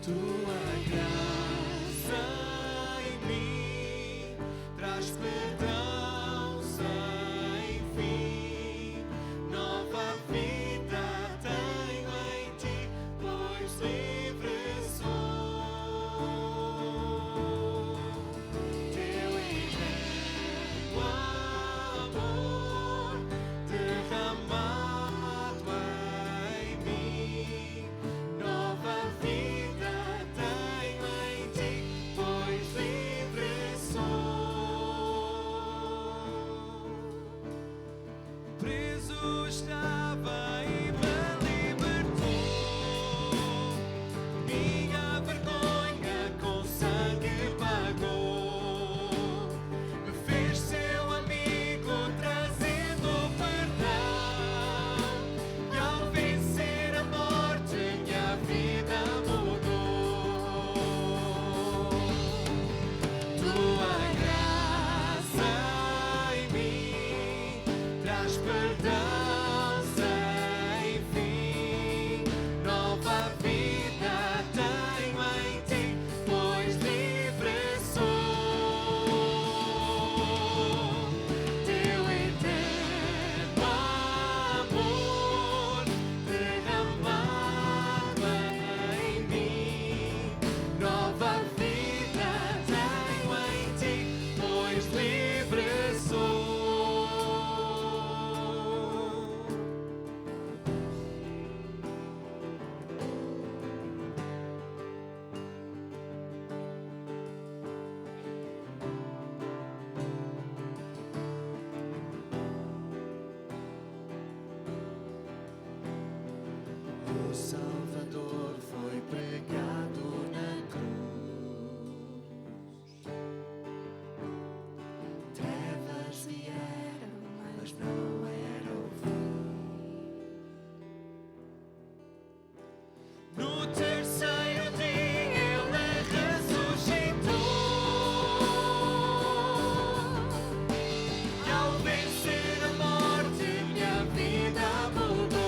Tua graça em mim traz perdão sem fim. Nova vida tenho em ti, pois livre sou. Teu eterno amor derramado em mim. Nova vida tenho em ti, pois livre sou. Preso estava e me libertou. Minha vergonha com sangue pagou. Me fez seu amigo, trazendo perdão. E ao vencer a morte, minha vida mudou. Tua graça em mim traz perdão sem fim. Nova vida tenho em ti, pois livre sou. Teu eterno amor derramado em mim. Nova vida tenho em ti, pois livre sou. O Salvador foi pregado na cruz. Trevas vieram, mas não era o fim. No terceiro dia ele ressuscitou. E ao vencer a morte, minha vida mudou.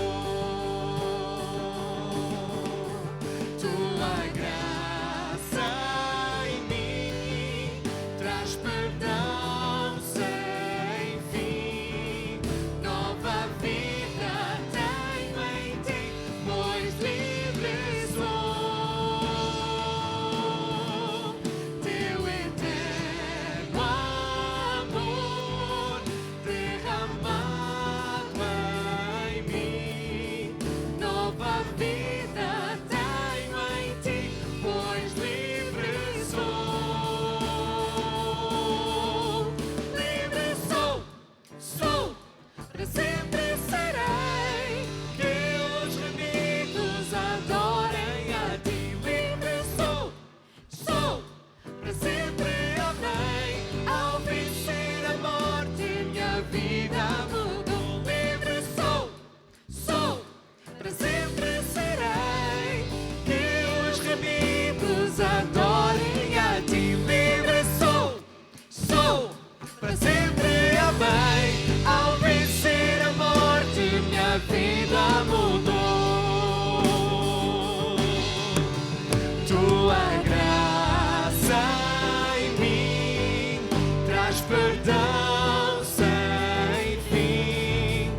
Tua graça em mim traz perdão sem fim. Nova vida tenho em ti, pois livre sou. Teu eterno amor derramado em mim. Nova vida tenho em ti, pois livre sou. Livre sou, sou, para sempre serei. Que os remidos adorem a ti. Livre sou, sou, para sempre amei. Ao vencer a morte, minha vida mudou. Livre sou, sou, para sempre serei. Que os remidos adorem a ti. Livre sou, sou, para sempre amei. Ao vencer a morte, minha vida mudou. Tua graça em mim traz perdão sem fim.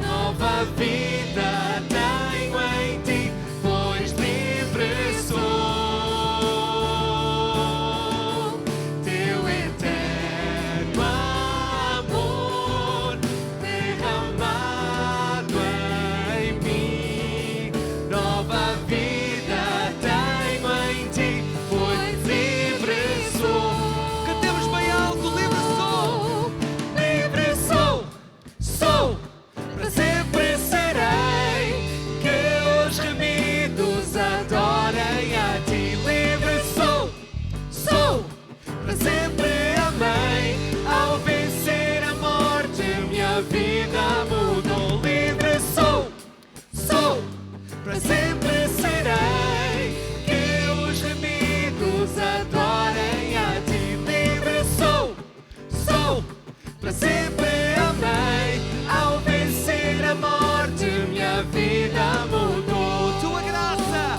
Nova vida tenho em ti, pois livre sou. Teu eterno amor derramado em mim. Nova vida tenho em ti, pois livre sou. Cantemos bem alto, livre sou. Livre sou, sou, para sempre serei. Que os remidos adorem a ti. Livre sou, sou, para sempre amei. Ao vencer a morte, minha vida mudou. Livre sou, sou, para sempre serei. Que os remidos adorem a ti. Livre sou, sou, para sempre amei. Ao vencer a morte, minha vida mudou. Tua graça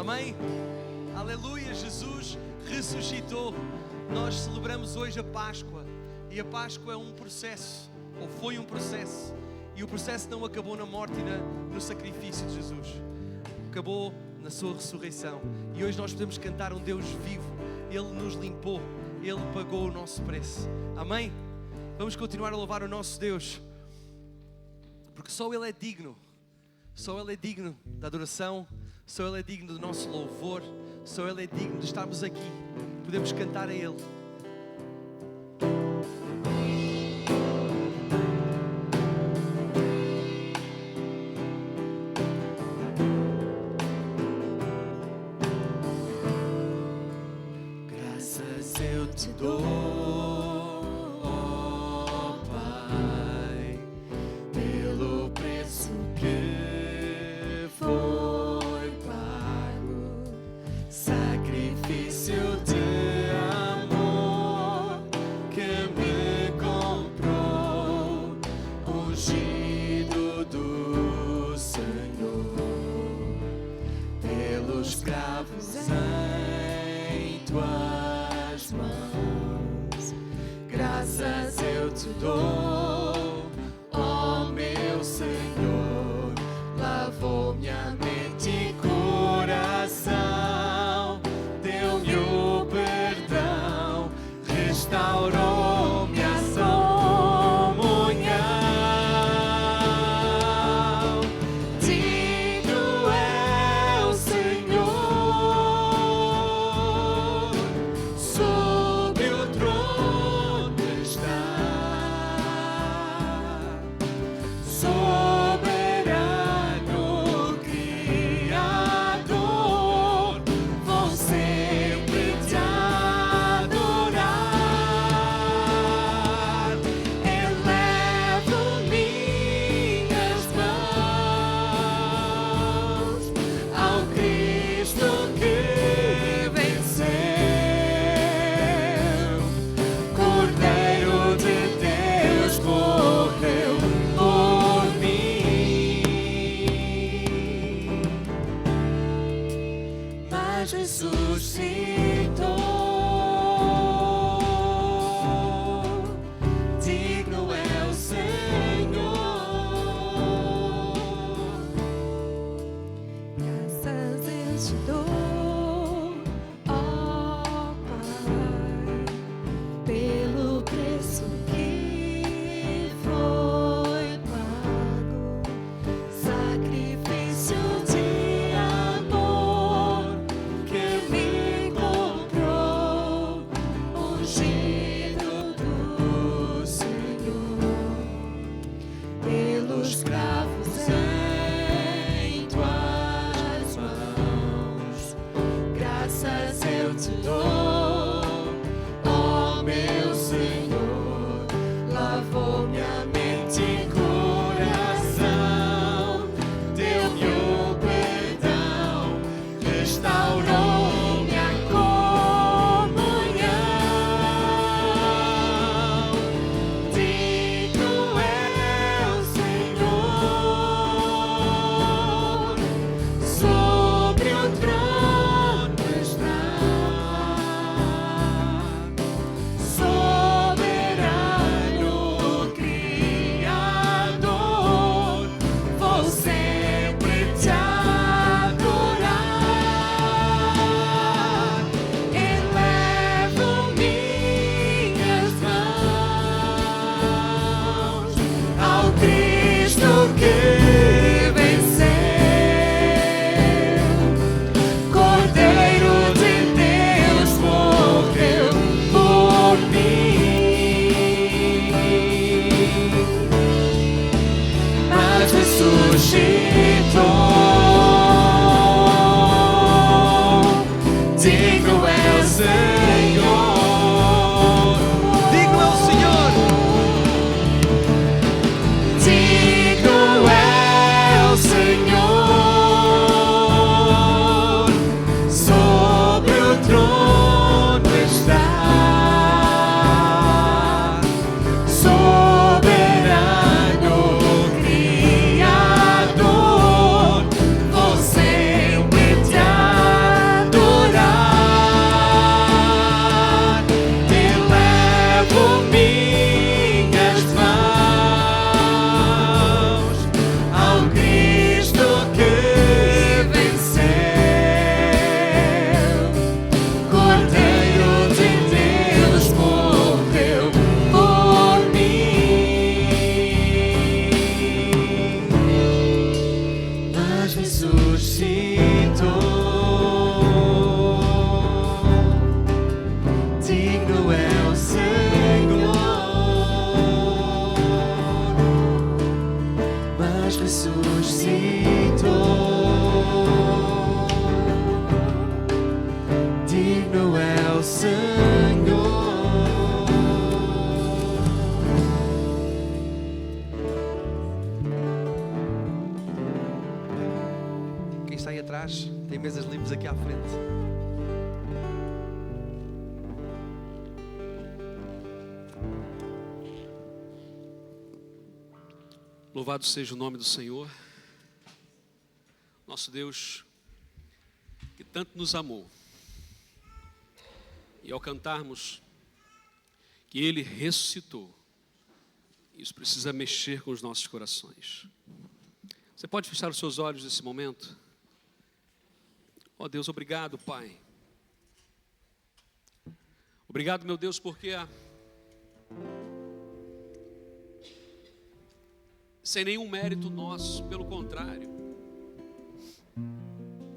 Amém? Aleluia, Jesus ressuscitou. Nós celebramos hoje a Páscoa. E a Páscoa é um processo, ou foi um processo. E o processo não acabou na morte e no sacrifício de Jesus. Acabou na sua ressurreição. E hoje nós podemos cantar um Deus vivo. Ele nos limpou. Ele pagou o nosso preço. Amém? Vamos continuar a louvar o nosso Deus. Porque só Ele é digno. Só Ele é digno da adoração. Só Ele é digno do nosso louvor. Só Ele é digno de estarmos aqui. Podemos cantar a Ele. Graças eu te dou, ó Pai, pelo preço que foi pago, sacrifício de amor que me comprou, ungido do Senhor, pelos cravos em tuas mãos. Graças eu te dou, ó meu Senhor, lavou minha mente e coração, deu-me o perdão, restaurou-me a comunhão. Digno é o Senhor, sobre o trono está. ressuscitou. Digno é o Senhor. Quem está aí atrás, tem mesas livres aqui à frente. Louvado seja o nome do Senhor, nosso Deus, que tanto nos amou. E ao cantarmos que Ele ressuscitou, isso precisa mexer com os nossos corações. Você pode fechar os seus olhos nesse momento? Ó Deus, obrigado, Pai. Obrigado, meu Deus, porque sem nenhum mérito nosso, pelo contrário,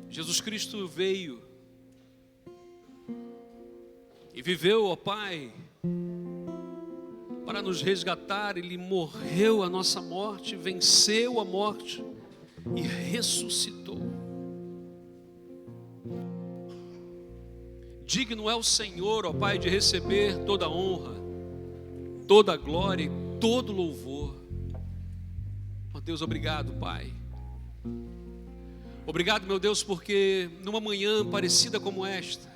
Jesus Cristo veio e viveu, ó Pai, para nos resgatar. Ele morreu a nossa morte, venceu a morte e ressuscitou. Digno é o Senhor, ó Pai, de receber toda a honra, toda a glória e todo o louvor. Ó Deus, obrigado, Pai. Obrigado, meu Deus, porque numa manhã parecida como esta,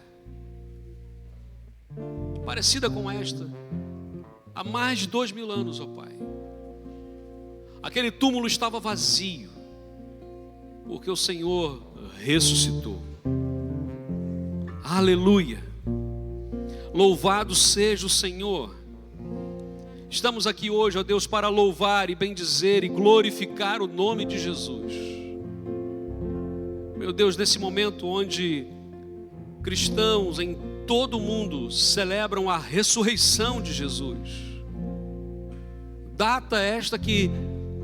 há mais de 2000 anos, ó Pai, aquele túmulo estava vazio, porque o Senhor ressuscitou. Aleluia. Louvado seja o Senhor. Estamos aqui hoje, ó Deus, para louvar e bendizer e glorificar o nome de Jesus. Meu Deus, nesse momento onde cristãos em todo o mundo celebram a ressurreição de Jesus, data esta que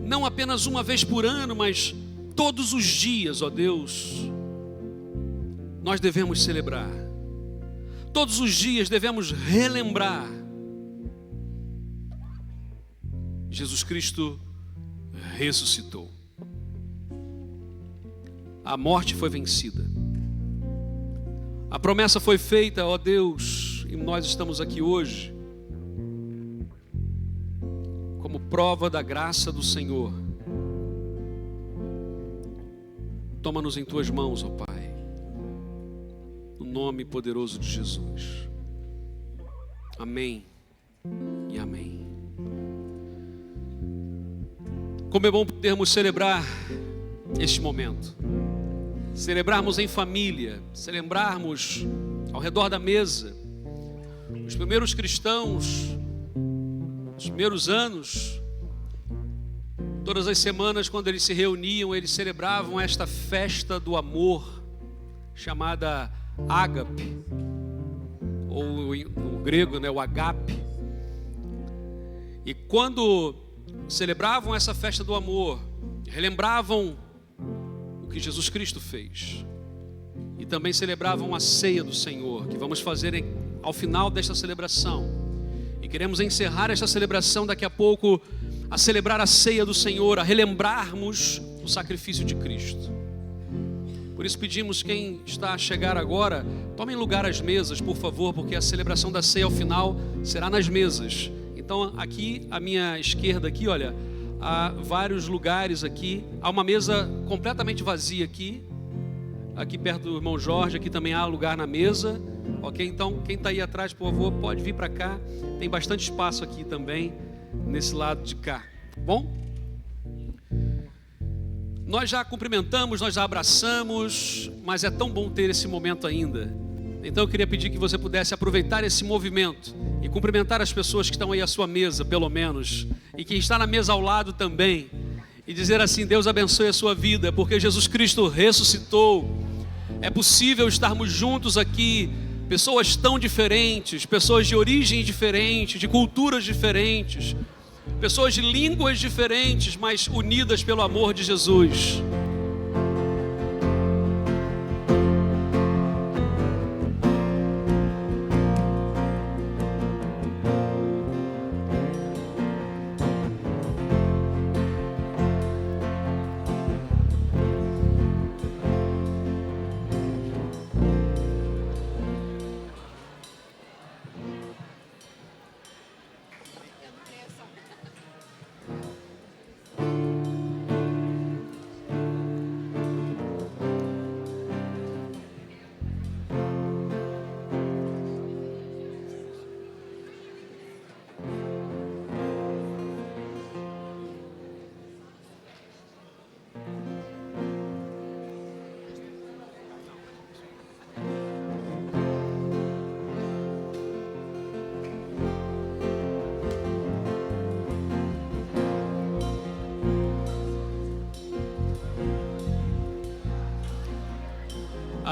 não apenas uma vez por ano, mas todos os dias, ó Deus, nós devemos celebrar. Todos os dias devemos relembrar. Jesus Cristo ressuscitou. A morte foi vencida. A promessa foi feita, ó Deus, e nós estamos aqui hoje como prova da graça do Senhor. Toma-nos em tuas mãos, ó Pai, no nome poderoso de Jesus. Amém e amém. Como é bom podermos celebrar este momento, celebrarmos em família, celebrarmos ao redor da mesa. Os primeiros cristãos, os primeiros anos, todas as semanas quando eles se reuniam, eles celebravam esta festa do amor, chamada ágape, ou no grego, né, o agape. E quando celebravam essa festa do amor, relembravam o que Jesus Cristo fez, e também celebravam a ceia do Senhor, que vamos fazer ao final desta celebração. E queremos encerrar esta celebração daqui a pouco, a celebrar a ceia do Senhor, a relembrarmos o sacrifício de Cristo. Por isso pedimos, quem está a chegar agora, tomem lugar às mesas, por favor, porque a celebração da ceia ao final será nas mesas. Então aqui, à minha esquerda aqui, olha, há vários lugares aqui. Há uma mesa completamente vazia aqui perto do irmão Jorge. Aqui também há lugar na mesa, ok? Então quem está aí atrás, por favor, pode vir para cá. Tem bastante espaço aqui também, nesse lado de cá, tá bom? Nós já cumprimentamos, nós já abraçamos, mas é tão bom ter esse momento ainda. Então eu queria pedir que você pudesse aproveitar esse movimento e cumprimentar as pessoas que estão aí à sua mesa, pelo menos, e quem está na mesa ao lado também, e dizer assim: Deus abençoe a sua vida, porque Jesus Cristo ressuscitou. É possível estarmos juntos aqui, pessoas tão diferentes, pessoas de origem diferente, de culturas diferentes, pessoas de línguas diferentes, mas unidas pelo amor de Jesus.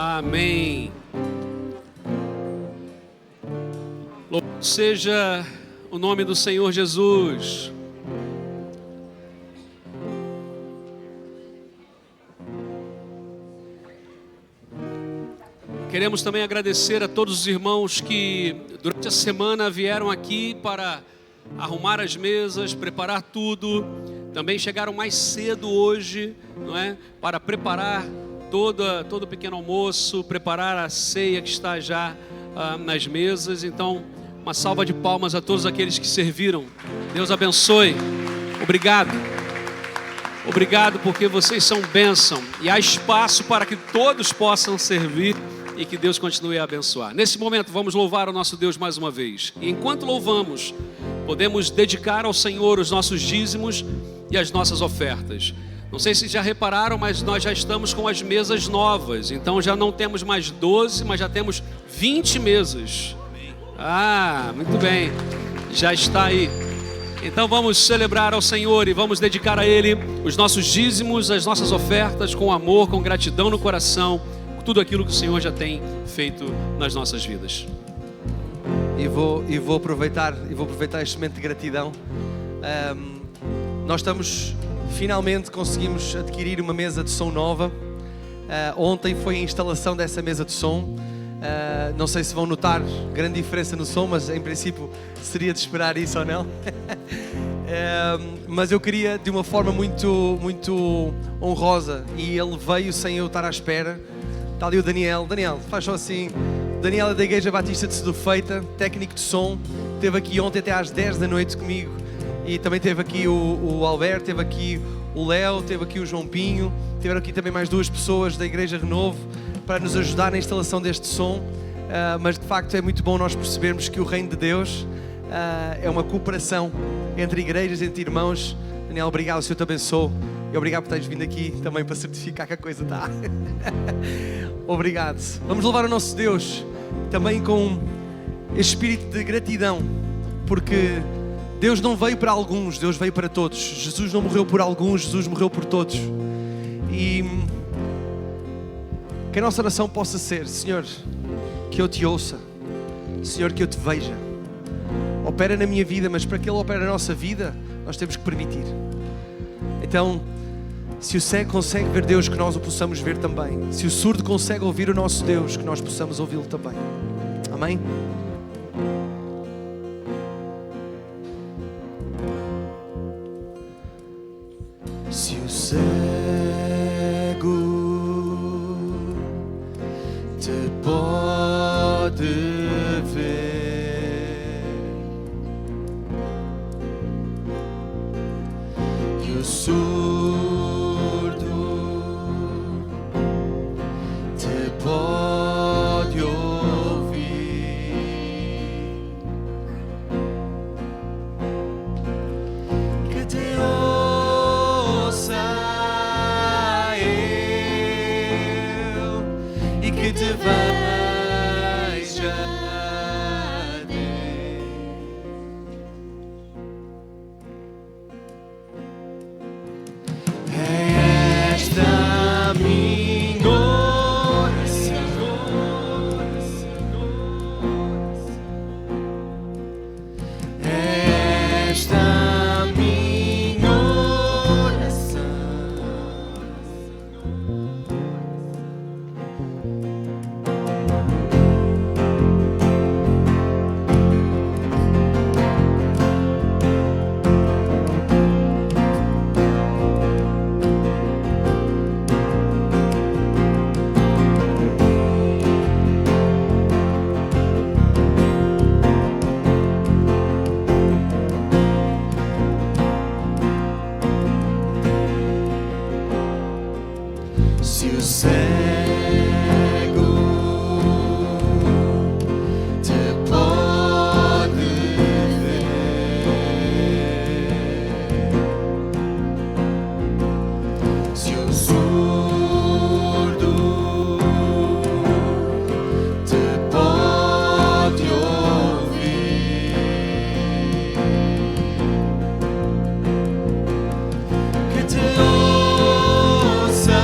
Amém. Louvado seja o nome do Senhor Jesus. Queremos também agradecer a todos os irmãos que durante a semana vieram aqui para arrumar as mesas, preparar tudo. Também chegaram mais cedo hoje, não é? Para preparar todo o pequeno almoço, preparar a ceia que está já nas mesas. Então, uma salva de palmas a todos aqueles que serviram. Deus abençoe. Obrigado. Obrigado porque vocês são bênção. E há espaço para que todos possam servir e que Deus continue a abençoar. Nesse momento, vamos louvar o nosso Deus mais uma vez. E enquanto louvamos, podemos dedicar ao Senhor os nossos dízimos e as nossas ofertas. Não sei se já repararam, mas nós já estamos com as mesas novas. Então já não temos mais 12, mas já temos 20 mesas. Muito bem. Já está aí. Então vamos celebrar ao Senhor e vamos dedicar a Ele os nossos dízimos, as nossas ofertas com amor, com gratidão no coração, tudo aquilo que o Senhor já tem feito nas nossas vidas. E vou aproveitar este momento de gratidão. Nós finalmente conseguimos adquirir uma mesa de som nova. Ontem foi a instalação dessa mesa de som. Não sei se vão notar grande diferença no som, mas em princípio seria de esperar isso ou não. Mas eu queria de uma forma muito, muito honrosa, e ele veio sem eu estar à espera. Está ali o Daniel, faz só assim. Daniel é da Igreja Batista de Sedufeita, técnico de som, esteve aqui ontem até às 10 da noite comigo, e também esteve aqui o Alberto, esteve aqui o Léo, esteve aqui o João Pinho, tiveram aqui também mais 2 pessoas da Igreja Renovo para nos ajudar na instalação deste som, mas de facto é muito bom nós percebermos que o Reino de Deus é uma cooperação entre igrejas, entre irmãos. Daniel, obrigado, o Senhor te abençoe. E obrigado por teres vindo aqui também para certificar que a coisa está. Obrigado. Vamos louvar o nosso Deus também com espírito de gratidão, porque Deus não veio para alguns, Deus veio para todos. Jesus não morreu por alguns, Jesus morreu por todos. E que a nossa oração possa ser: Senhor, que eu te ouça, Senhor, que eu te veja. Opera na minha vida, mas para que Ele opere na nossa vida, nós temos que permitir. Então, se o cego consegue ver Deus, que nós o possamos ver também. Se o surdo consegue ouvir o nosso Deus, que nós possamos ouvi-lo também. Amém? Se o cego te pode ver, e o surdo te pode ouvir, que te ouça eu e que te veja Deus. É esta a minha oração, é esta a minha oração. Se o cego te pode ver, se o surdo te pode ouvir, que te ouça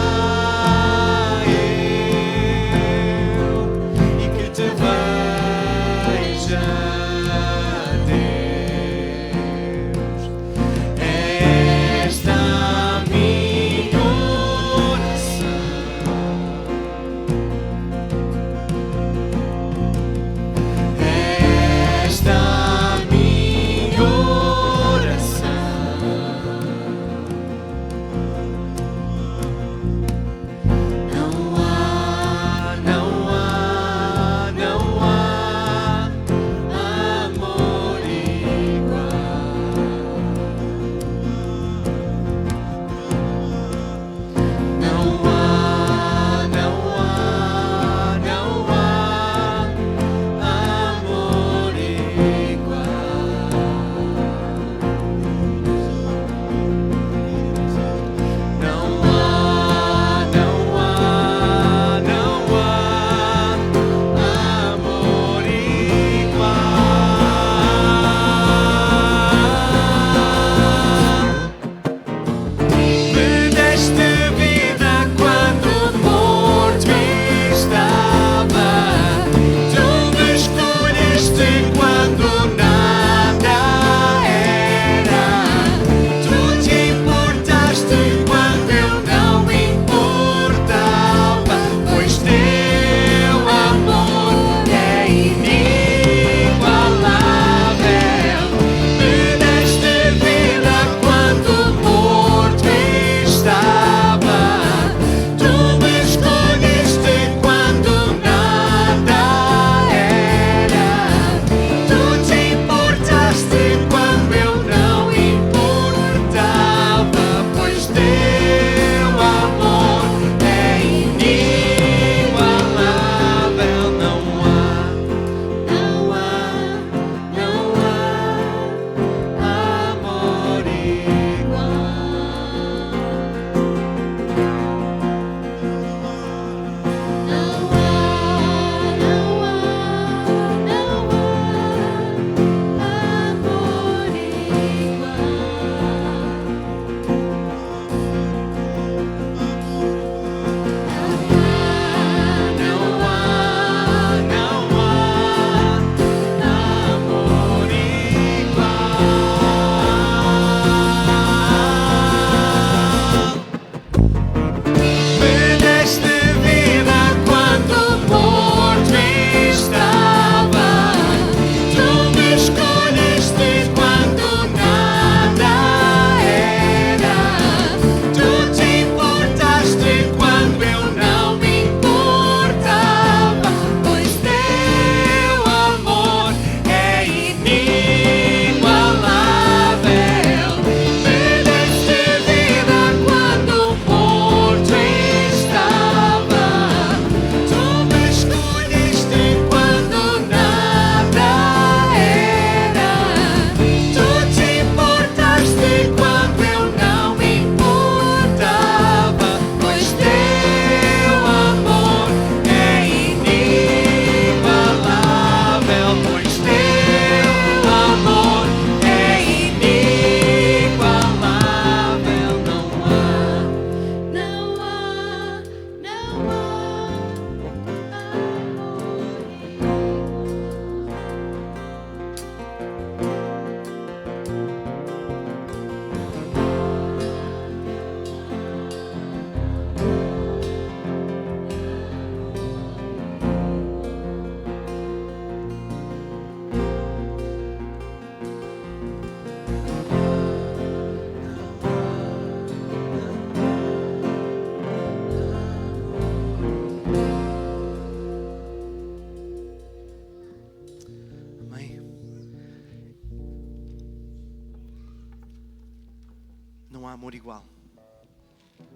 amor igual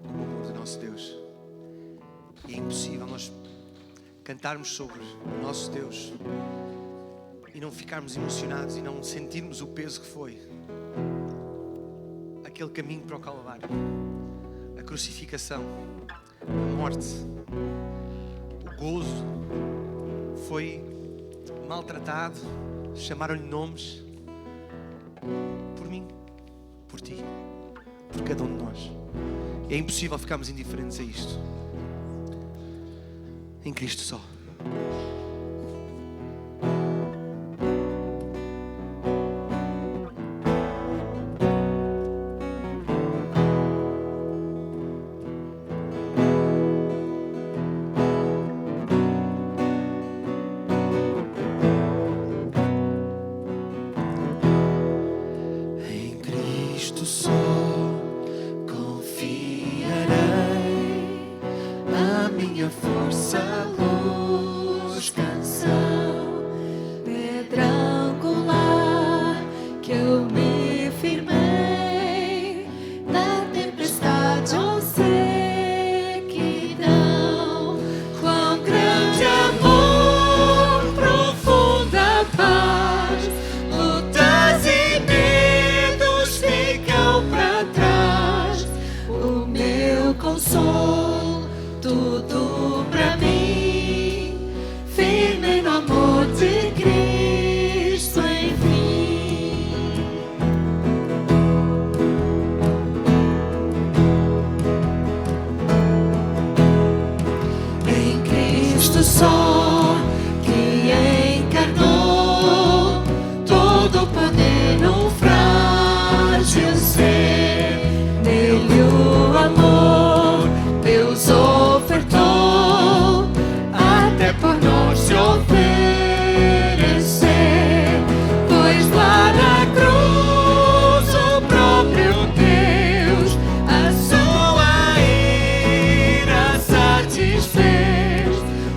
como o amor do nosso Deus. E é impossível nós cantarmos sobre o nosso Deus e não ficarmos emocionados e não sentirmos o peso que foi aquele caminho para o Calvário, a crucificação, a morte, o gozo. Foi maltratado, chamaram-lhe nomes por mim, por ti, por cada um de nós. É impossível ficarmos indiferentes a isto. Em Cristo só. Em Cristo só confiarei, a minha força, luz, canção, pedra angular que eu me firmei na tempestade ou sequidão. Quão grande amor, profunda paz, lutas e medos ficam para trás. O meu consolo, tudo pra mim, firme no amor de Cristo, enfim. Em Cristo só, que encarnou todo o poder num frágil ser. Nele o amor Deus ofertou, até por nós se oferecer. Pois lá na cruz o próprio Deus a sua ira satisfez.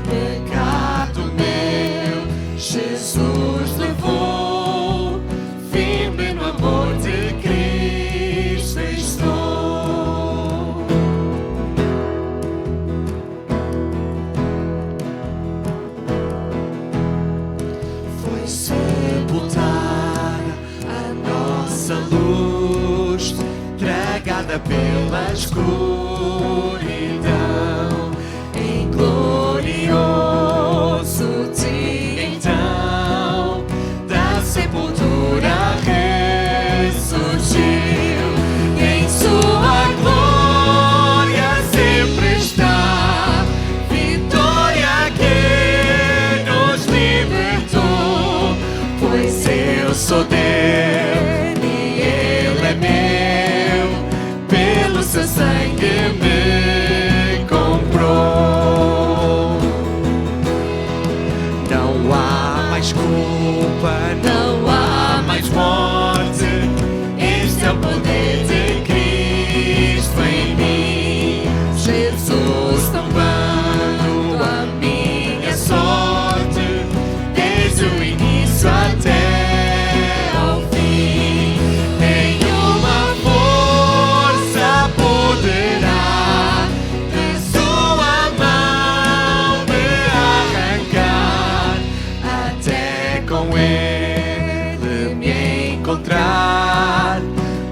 Pecado meu Jesus levou, firme no amor de Cristo estou. Foi sepultada a nossa luz, tragada pela escuridão. Em glorioso dia então, da sepultura ressurgiu. Em sua glória sempre está, vitória que nos libertou. Pois eu sou dele e ele é meu, pelo seu sangue me comprou. Não há mais culpa, não há mais morte. Este é o poder de Cristo em mim. Jesus tomando a minha sorte, desde o início até ao fim. Nenhuma força poderá de sua mão me arrancar, até com ele me encontrar.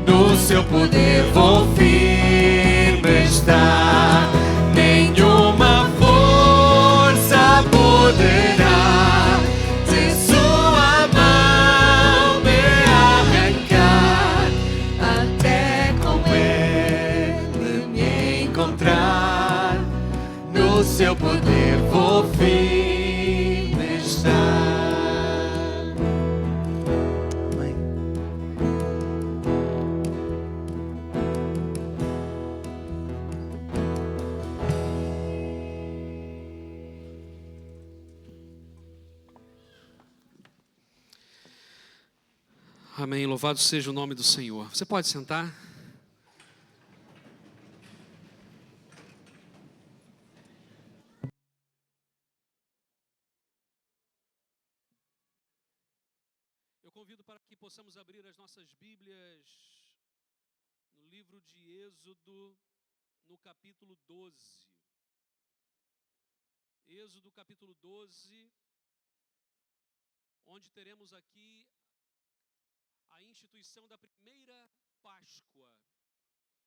No seu poder vou firme estar. Nenhuma força poderá de sua mão me arrancar, até com ele me encontrar. No seu poder vou firme estar. Amém. Amém. Louvado seja o nome do Senhor. Você pode sentar? Eu convido para que possamos abrir as nossas Bíblias no livro livro de Êxodo, no capítulo 12. Êxodo, capítulo 12, onde teremos aqui a instituição da primeira Páscoa.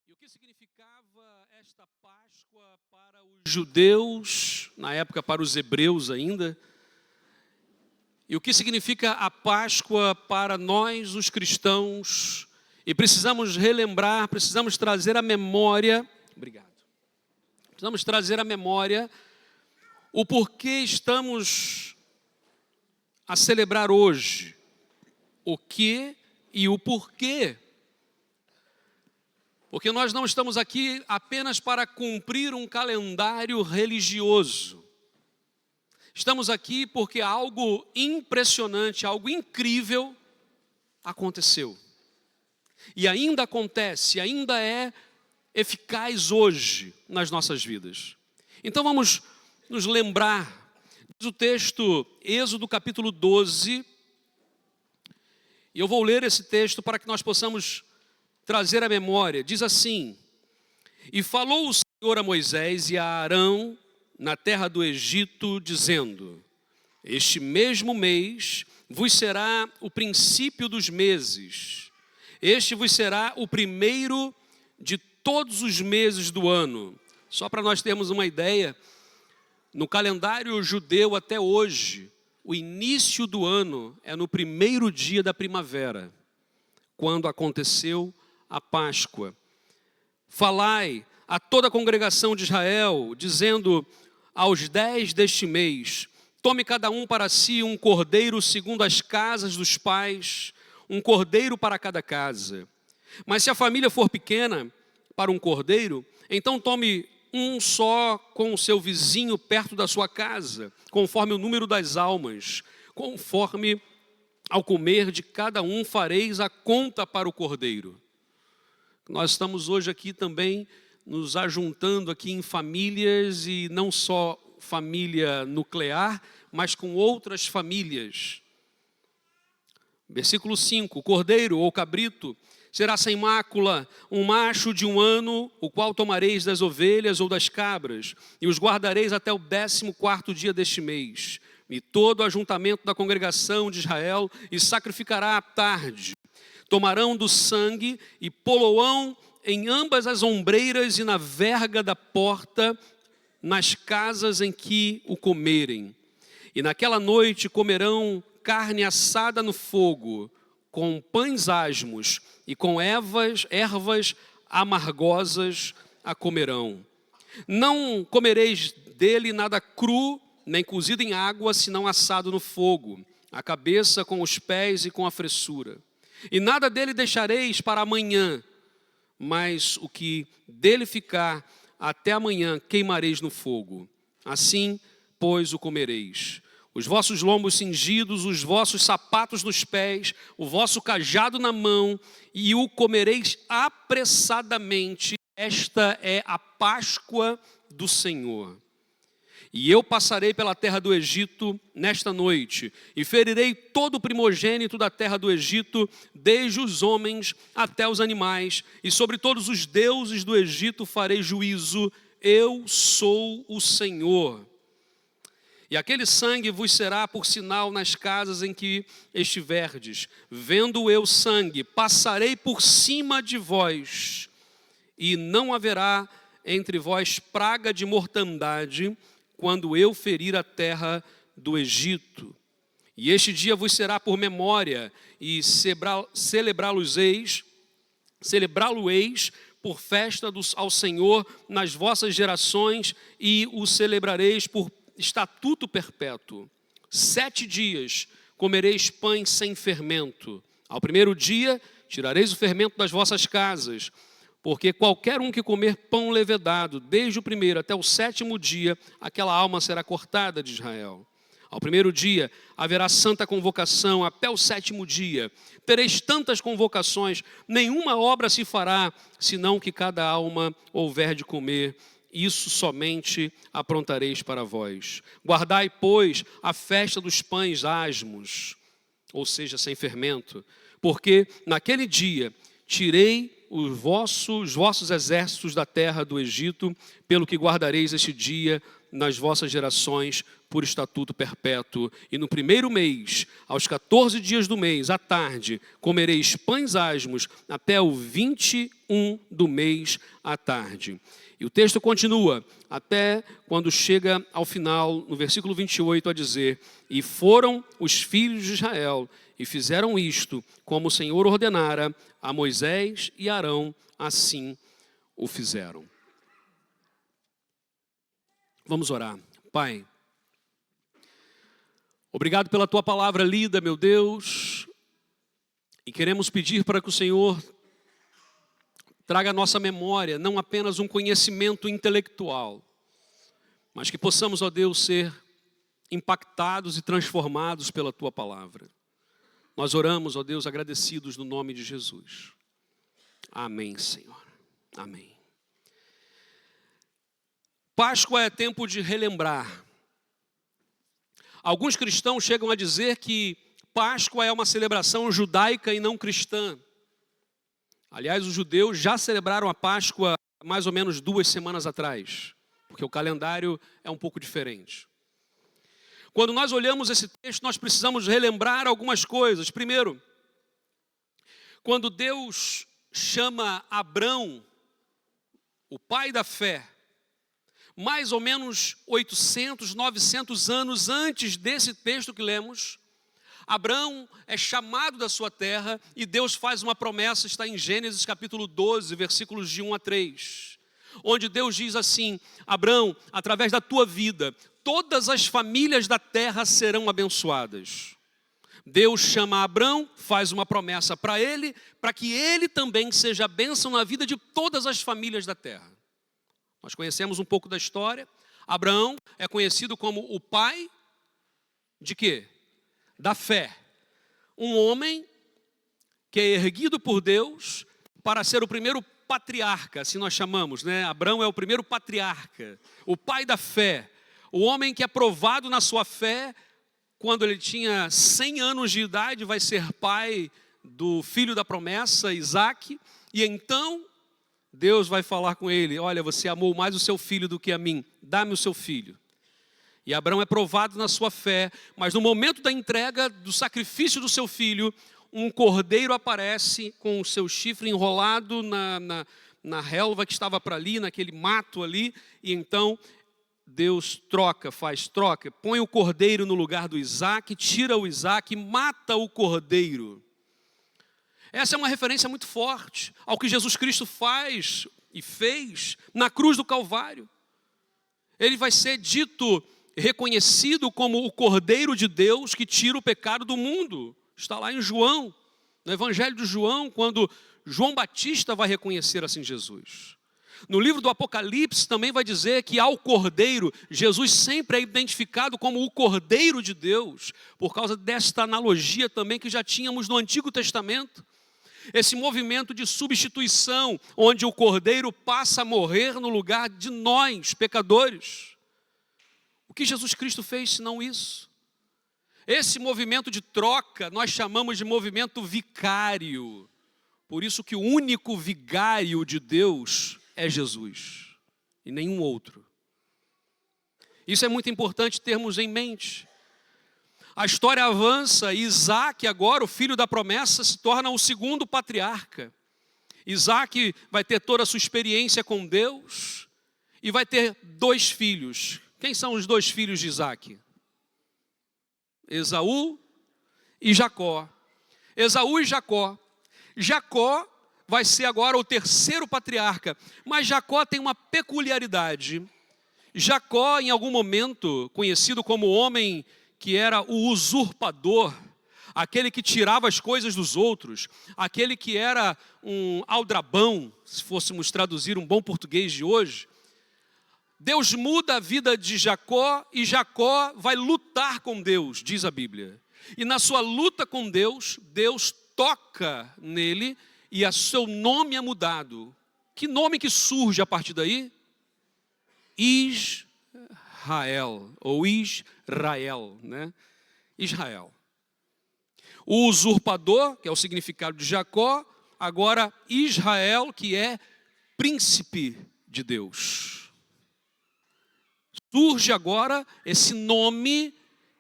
E o que significava esta Páscoa para os judeus, na época para os hebreus ainda, e o que significa a Páscoa para nós, os cristãos. E precisamos relembrar, precisamos trazer à memória, precisamos trazer à memória o porquê estamos a celebrar hoje, o que e o porquê. Porque nós não estamos aqui apenas para cumprir um calendário religioso. Estamos aqui porque algo impressionante, algo incrível aconteceu. E ainda acontece, ainda é eficaz hoje nas nossas vidas. Então vamos nos lembrar, diz o texto, Êxodo capítulo 12, e eu vou ler esse texto para que nós possamos trazer à memória. Diz assim: E falou o Senhor a Moisés e a Arão na terra do Egito, dizendo: Este mesmo mês vos será o princípio dos meses. Este vos será o primeiro de todos os meses do ano. Só para nós termos uma ideia, no calendário judeu até hoje, o início do ano é no primeiro dia da primavera, quando aconteceu a Páscoa. Falai a toda a congregação de Israel, dizendo: aos 10 deste mês, tome cada um para si um cordeiro segundo as casas dos pais, um cordeiro para cada casa. Mas se a família for pequena para um cordeiro, então tome um só com o seu vizinho perto da sua casa, conforme o número das almas. Conforme ao comer de cada um fareis a conta para o cordeiro. Nós estamos hoje aqui também nos ajuntando aqui em famílias, e não só família nuclear, mas com outras famílias. Versículo 5, o cordeiro ou cabrito será sem mácula, um macho de 1 ano, o qual tomareis das ovelhas ou das cabras, e os guardareis até o 14º dia deste mês. E todo o ajuntamento da congregação de Israel e sacrificará à tarde. Tomarão do sangue e poloão em ambas as ombreiras e na verga da porta, nas casas em que o comerem. E naquela noite comerão carne assada no fogo, com pães asmos e com ervas amargosas a comerão. Não comereis dele nada cru, nem cozido em água, senão assado no fogo, a cabeça com os pés e com a fressura. E nada dele deixareis para amanhã, mas o que dele ficar até amanhã queimareis no fogo. Assim, pois, o comereis. Os vossos lombos cingidos, os vossos sapatos nos pés, o vosso cajado na mão, e o comereis apressadamente. Esta é a Páscoa do Senhor. E eu passarei pela terra do Egito nesta noite, e ferirei todo o primogênito da terra do Egito, desde os homens até os animais, e sobre todos os deuses do Egito farei juízo. Eu sou o Senhor. E aquele sangue vos será por sinal nas casas em que estiverdes. Vendo eu sangue, passarei por cima de vós, e não haverá entre vós praga de mortandade, quando eu ferir a terra do Egito. E este dia vos será por memória, e celebrá-lo-eis por festa ao Senhor nas vossas gerações, e o celebrareis por estatuto perpétuo. 7 dias comereis pães sem fermento. Ao primeiro dia tirareis o fermento das vossas casas, porque qualquer um que comer pão levedado, desde o primeiro até o 7º dia, aquela alma será cortada de Israel. Ao primeiro dia haverá santa convocação, até o 7º dia. Tereis tantas convocações, nenhuma obra se fará, senão que cada alma houver de comer. Isso somente aprontareis para vós. Guardai, pois, a festa dos pães asmos, ou seja, sem fermento, porque naquele dia tirei os vossos exércitos da terra do Egito, pelo que guardareis este dia nas vossas gerações por estatuto perpétuo. E no primeiro mês, aos 14 dias do mês, à tarde, comereis pães asmos até o 21 do mês à tarde. E o texto continua, até quando chega ao final, no versículo 28, a dizer: e foram os filhos de Israel, e fizeram isto, como o Senhor ordenara a Moisés e Arão, assim o fizeram. Vamos orar. Pai, obrigado pela Tua palavra lida, meu Deus, e queremos pedir para que o Senhor traga à nossa memória não apenas um conhecimento intelectual, mas que possamos, ó Deus, ser impactados e transformados pela Tua palavra. Nós oramos, ó Deus, agradecidos no nome de Jesus. Amém, Senhor. Amém. Páscoa é tempo de relembrar. Alguns cristãos chegam a dizer que Páscoa é uma celebração judaica e não cristã. Aliás, os judeus já celebraram a Páscoa mais ou menos 2 semanas atrás, porque o calendário é um pouco diferente. Quando nós olhamos esse texto, nós precisamos relembrar algumas coisas. Primeiro, quando Deus chama Abrão, o pai da fé, mais ou menos 800, 900 anos antes desse texto que lemos, Abrão é chamado da sua terra e Deus faz uma promessa, está em Gênesis capítulo 12, versículos de 1 a 3, onde Deus diz assim: Abrão, através da tua vida, todas as famílias da terra serão abençoadas. Deus chama Abrão, faz uma promessa para ele, para que ele também seja bênção na vida de todas as famílias da terra. Nós conhecemos um pouco da história. Abraão é conhecido como o pai de quê? Da fé. Um homem que é erguido por Deus para ser o primeiro patriarca, assim nós chamamos, né? Abraão é o primeiro patriarca, o pai da fé, o homem que é provado na sua fé. Quando ele tinha 100 anos de idade, vai ser pai do filho da promessa, Isaque, e então Deus vai falar com ele: olha, você amou mais o seu filho do que a mim, dá-me o seu filho. E Abraão é provado na sua fé, mas no momento da entrega do sacrifício do seu filho, um cordeiro aparece com o seu chifre enrolado na relva que estava para ali, naquele mato ali, e então Deus troca, põe o cordeiro no lugar do Isaque, tira o Isaque, mata o cordeiro. Essa é uma referência muito forte ao que Jesus Cristo faz e fez na cruz do Calvário. Ele vai ser dito, reconhecido como o Cordeiro de Deus que tira o pecado do mundo. Está lá em João, no Evangelho de João, quando João Batista vai reconhecer assim Jesus. No livro do Apocalipse também vai dizer que ao Cordeiro, Jesus sempre é identificado como o Cordeiro de Deus, por causa desta analogia também que já tínhamos no Antigo Testamento. Esse movimento de substituição, onde o Cordeiro passa a morrer no lugar de nós, pecadores. O que Jesus Cristo fez senão isso? Esse movimento de troca nós chamamos de movimento vicário. Por isso que o único vigário de Deus é Jesus e nenhum outro. Isso é muito importante termos em mente. A história avança e Isaque, agora o filho da promessa, se torna o segundo patriarca. Isaque vai ter toda a sua experiência com Deus e vai ter 2 filhos. Quem são os 2 filhos de Isaque? Esaú e Jacó. Esaú e Jacó. Jacó vai ser agora o 3º patriarca, mas Jacó tem uma peculiaridade. Jacó, em algum momento, conhecido como o homem que era o usurpador, aquele que tirava as coisas dos outros, aquele que era um aldrabão, se fôssemos traduzir um bom português de hoje, Deus muda a vida de Jacó e Jacó vai lutar com Deus, diz a Bíblia. E na sua luta com Deus, Deus toca nele e o seu nome é mudado. Que nome que surge a partir daí? Israel, ou Israel, né? Israel. O usurpador, que é o significado de Jacó, agora Israel, que é príncipe de Deus. Surge agora esse nome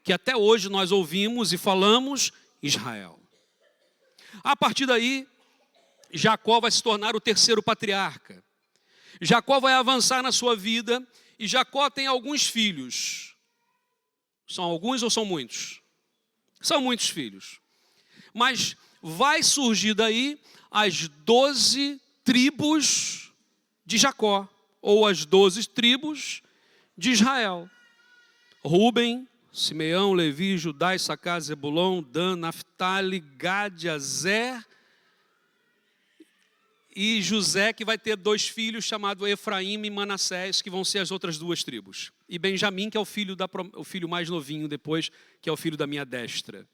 que até hoje nós ouvimos e falamos, Israel. A partir daí, Jacó vai se tornar o terceiro patriarca. Jacó vai avançar na sua vida e Jacó tem alguns filhos. São alguns ou são muitos? São muitos filhos. Mas vai surgir daí as 12 tribos de Jacó, ou as 12 tribos de Israel. Rúben, Simeão, Levi, Judá, Issacar, Zebulon, Dan, Naftali, Gad, Azer e José, que vai ter 2 filhos chamados Efraim e Manassés, que vão ser as outras 2 tribos. E Benjamim, que é o filho mais novinho depois, que é o filho da minha destra.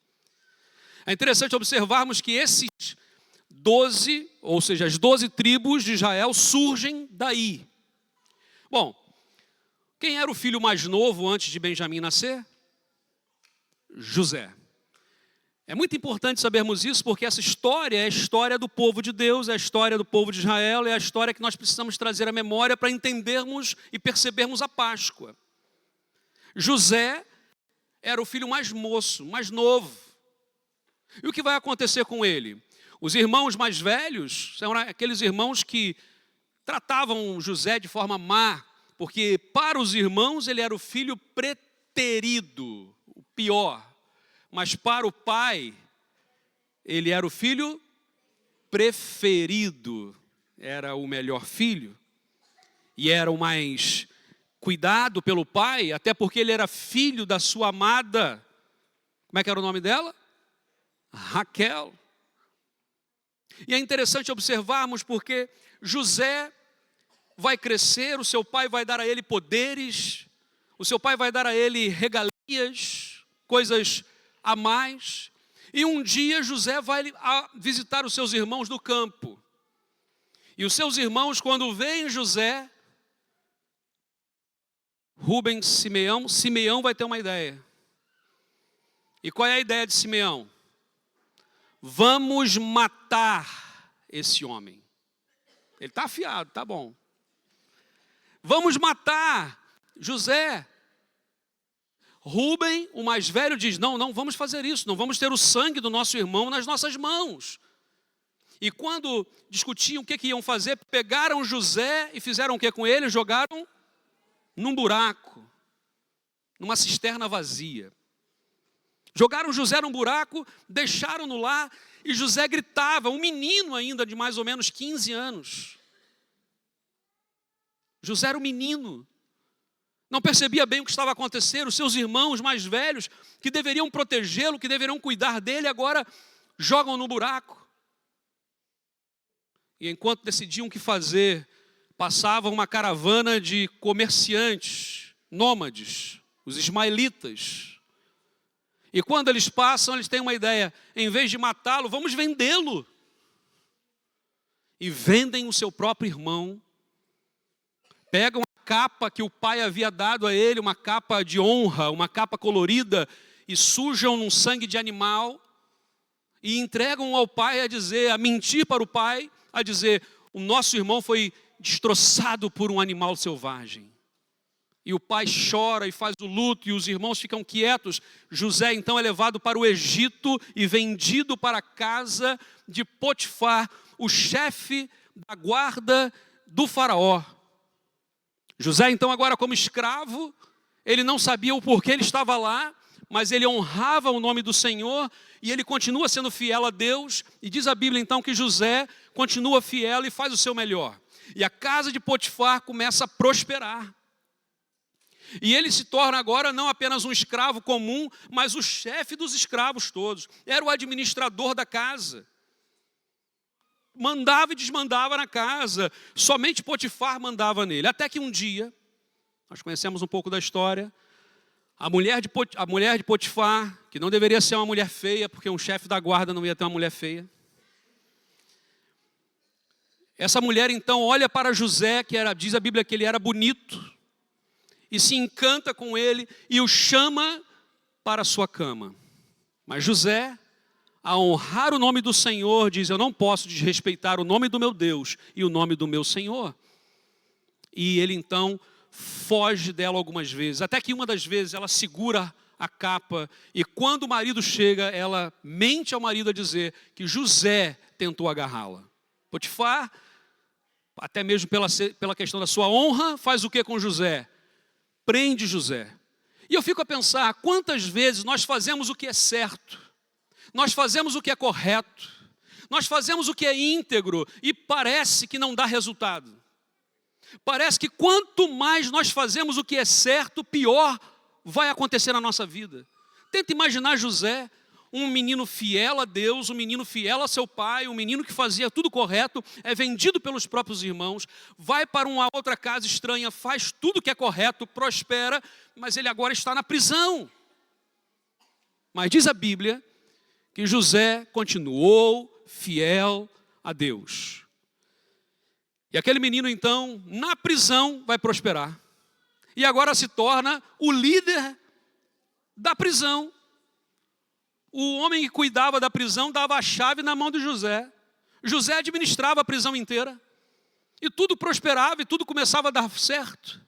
É interessante observarmos que esses 12, ou seja, as 12 tribos de Israel surgem daí. Bom, quem era o filho mais novo antes de Benjamim nascer? José. É muito importante sabermos isso, porque essa história é a história do povo de Deus, é a história do povo de Israel, é a história que nós precisamos trazer à memória para entendermos e percebermos a Páscoa. José era o filho mais moço, mais novo. E o que vai acontecer com ele? Os irmãos mais velhos são aqueles irmãos que tratavam José de forma má, porque para os irmãos ele era o filho preterido, o pior. Mas para o pai, ele era o filho preferido, era o melhor filho. E era o mais cuidado pelo pai, até porque ele era filho da sua amada, como é que era o nome dela? Raquel. E é interessante observarmos porque José vai crescer, o seu pai vai dar a ele poderes, o seu pai vai dar a ele regalias, coisas a mais. E um dia José vai visitar os seus irmãos no campo. E os seus irmãos, quando veem José, Rúben, Simeão vai ter uma ideia. E qual é a ideia de Simeão? Vamos matar esse homem. Ele está afiado, tá bom. Vamos matar José. Rúben, o mais velho, diz, não vamos fazer isso, não vamos ter o sangue do nosso irmão nas nossas mãos. E quando discutiam o que iam fazer, pegaram José e fizeram o que com ele? Jogaram num buraco, numa cisterna vazia. Jogaram José num buraco, deixaram-no lá, e José gritava, um menino ainda de mais ou menos 15 anos. José era um menino, não percebia bem o que estava acontecendo. Os seus irmãos mais velhos, que deveriam protegê-lo, que deveriam cuidar dele, agora jogam no buraco. E enquanto decidiam o que fazer, passava uma caravana de comerciantes, nômades, os ismaelitas. E quando eles passam, eles têm uma ideia, em vez de matá-lo, vamos vendê-lo. E vendem o seu próprio irmão, pegam a capa que o pai havia dado a ele, uma capa de honra, uma capa colorida, e sujam num sangue de animal, e entregam ao pai a mentir para o pai, a dizer, o nosso irmão foi destroçado por um animal selvagem. E o pai chora e faz o luto, e os irmãos ficam quietos. José então é levado para o Egito e vendido para a casa de Potifar, o chefe da guarda do faraó. José então agora como escravo, ele não sabia o porquê ele estava lá, mas ele honrava o nome do Senhor, e ele continua sendo fiel a Deus, e diz a Bíblia então que José continua fiel e faz o seu melhor. E a casa de Potifar começa a prosperar. E ele se torna agora não apenas um escravo comum, mas o chefe dos escravos todos. Era o administrador da casa. Mandava e desmandava na casa. Somente Potifar mandava nele. Até que um dia, nós conhecemos um pouco da história, a mulher de Potifar, que não deveria ser uma mulher feia, porque um chefe da guarda não ia ter uma mulher feia. Essa mulher então olha para José, diz a Bíblia que ele era bonito, e se encanta com ele e o chama para a sua cama. Mas José a honrar o nome do Senhor, diz, eu não posso desrespeitar o nome do meu Deus e o nome do meu Senhor. E ele então foge dela algumas vezes, até que uma das vezes ela segura a capa, e quando o marido chega, ela mente ao marido a dizer que José tentou agarrá-la. Potifar, até mesmo pela questão da sua honra, faz o que com José? Prende José. E eu fico a pensar, quantas vezes nós fazemos o que é certo, nós fazemos o que é correto, nós fazemos o que é íntegro e parece que não dá resultado. Parece que quanto mais nós fazemos o que é certo, pior vai acontecer na nossa vida. Tenta imaginar José, um menino fiel a Deus, um menino fiel a seu pai, um menino que fazia tudo correto, é vendido pelos próprios irmãos, vai para uma outra casa estranha, faz tudo que é correto, prospera, mas ele agora está na prisão. Mas diz a Bíblia que José continuou fiel a Deus. E aquele menino então, na prisão, vai prosperar. E agora se torna o líder da prisão. O homem que cuidava da prisão dava a chave na mão de José. José administrava a prisão inteira. E tudo prosperava e tudo começava a dar certo.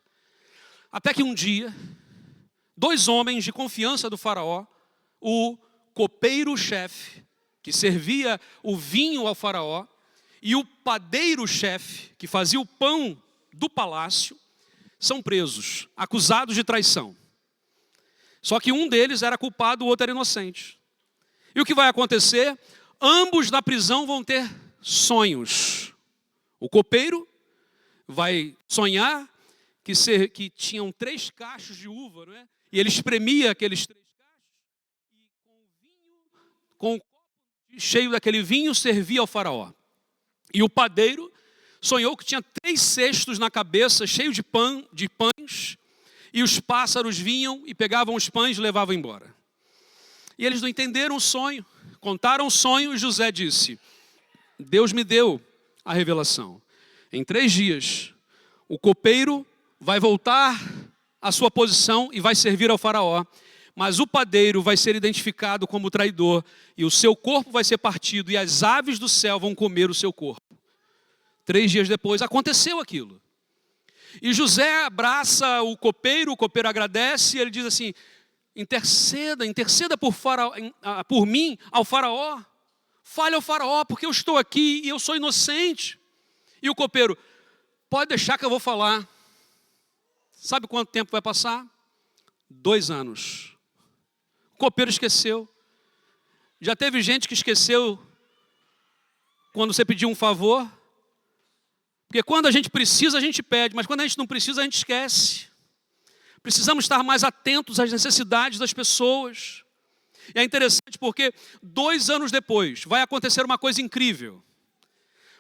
Até que um dia, 2 homens de confiança do faraó, o copeiro-chefe, que servia o vinho ao faraó, e o padeiro-chefe, que fazia o pão do palácio, são presos, acusados de traição. Só que um deles era culpado, o outro era inocente. E o que vai acontecer? Ambos na prisão vão ter sonhos. O copeiro vai sonhar que tinham 3 cachos de uva, não é? E ele espremia aqueles 3 cachos e com o copo cheio daquele vinho servia ao faraó. E o padeiro sonhou que tinha 3 cestos na cabeça, cheio de pães, e os pássaros vinham e pegavam os pães e levavam embora. E eles não entenderam o sonho, contaram o sonho e José disse, Deus me deu a revelação. Em 3 dias, o copeiro vai voltar à sua posição e vai servir ao faraó, mas o padeiro vai ser identificado como traidor e o seu corpo vai ser partido e as aves do céu vão comer o seu corpo. 3 dias depois aconteceu aquilo. E José abraça o copeiro agradece e ele diz assim, interceda por mim ao faraó. Fale ao faraó porque eu estou aqui e eu sou inocente. E o copeiro, pode deixar que eu vou falar. Sabe quanto tempo vai passar? 2 anos. O copeiro esqueceu. Já teve gente que esqueceu quando você pediu um favor? Porque quando a gente precisa, a gente pede, mas quando a gente não precisa, a gente esquece. Precisamos estar mais atentos às necessidades das pessoas. E é interessante porque 2 anos depois vai acontecer uma coisa incrível.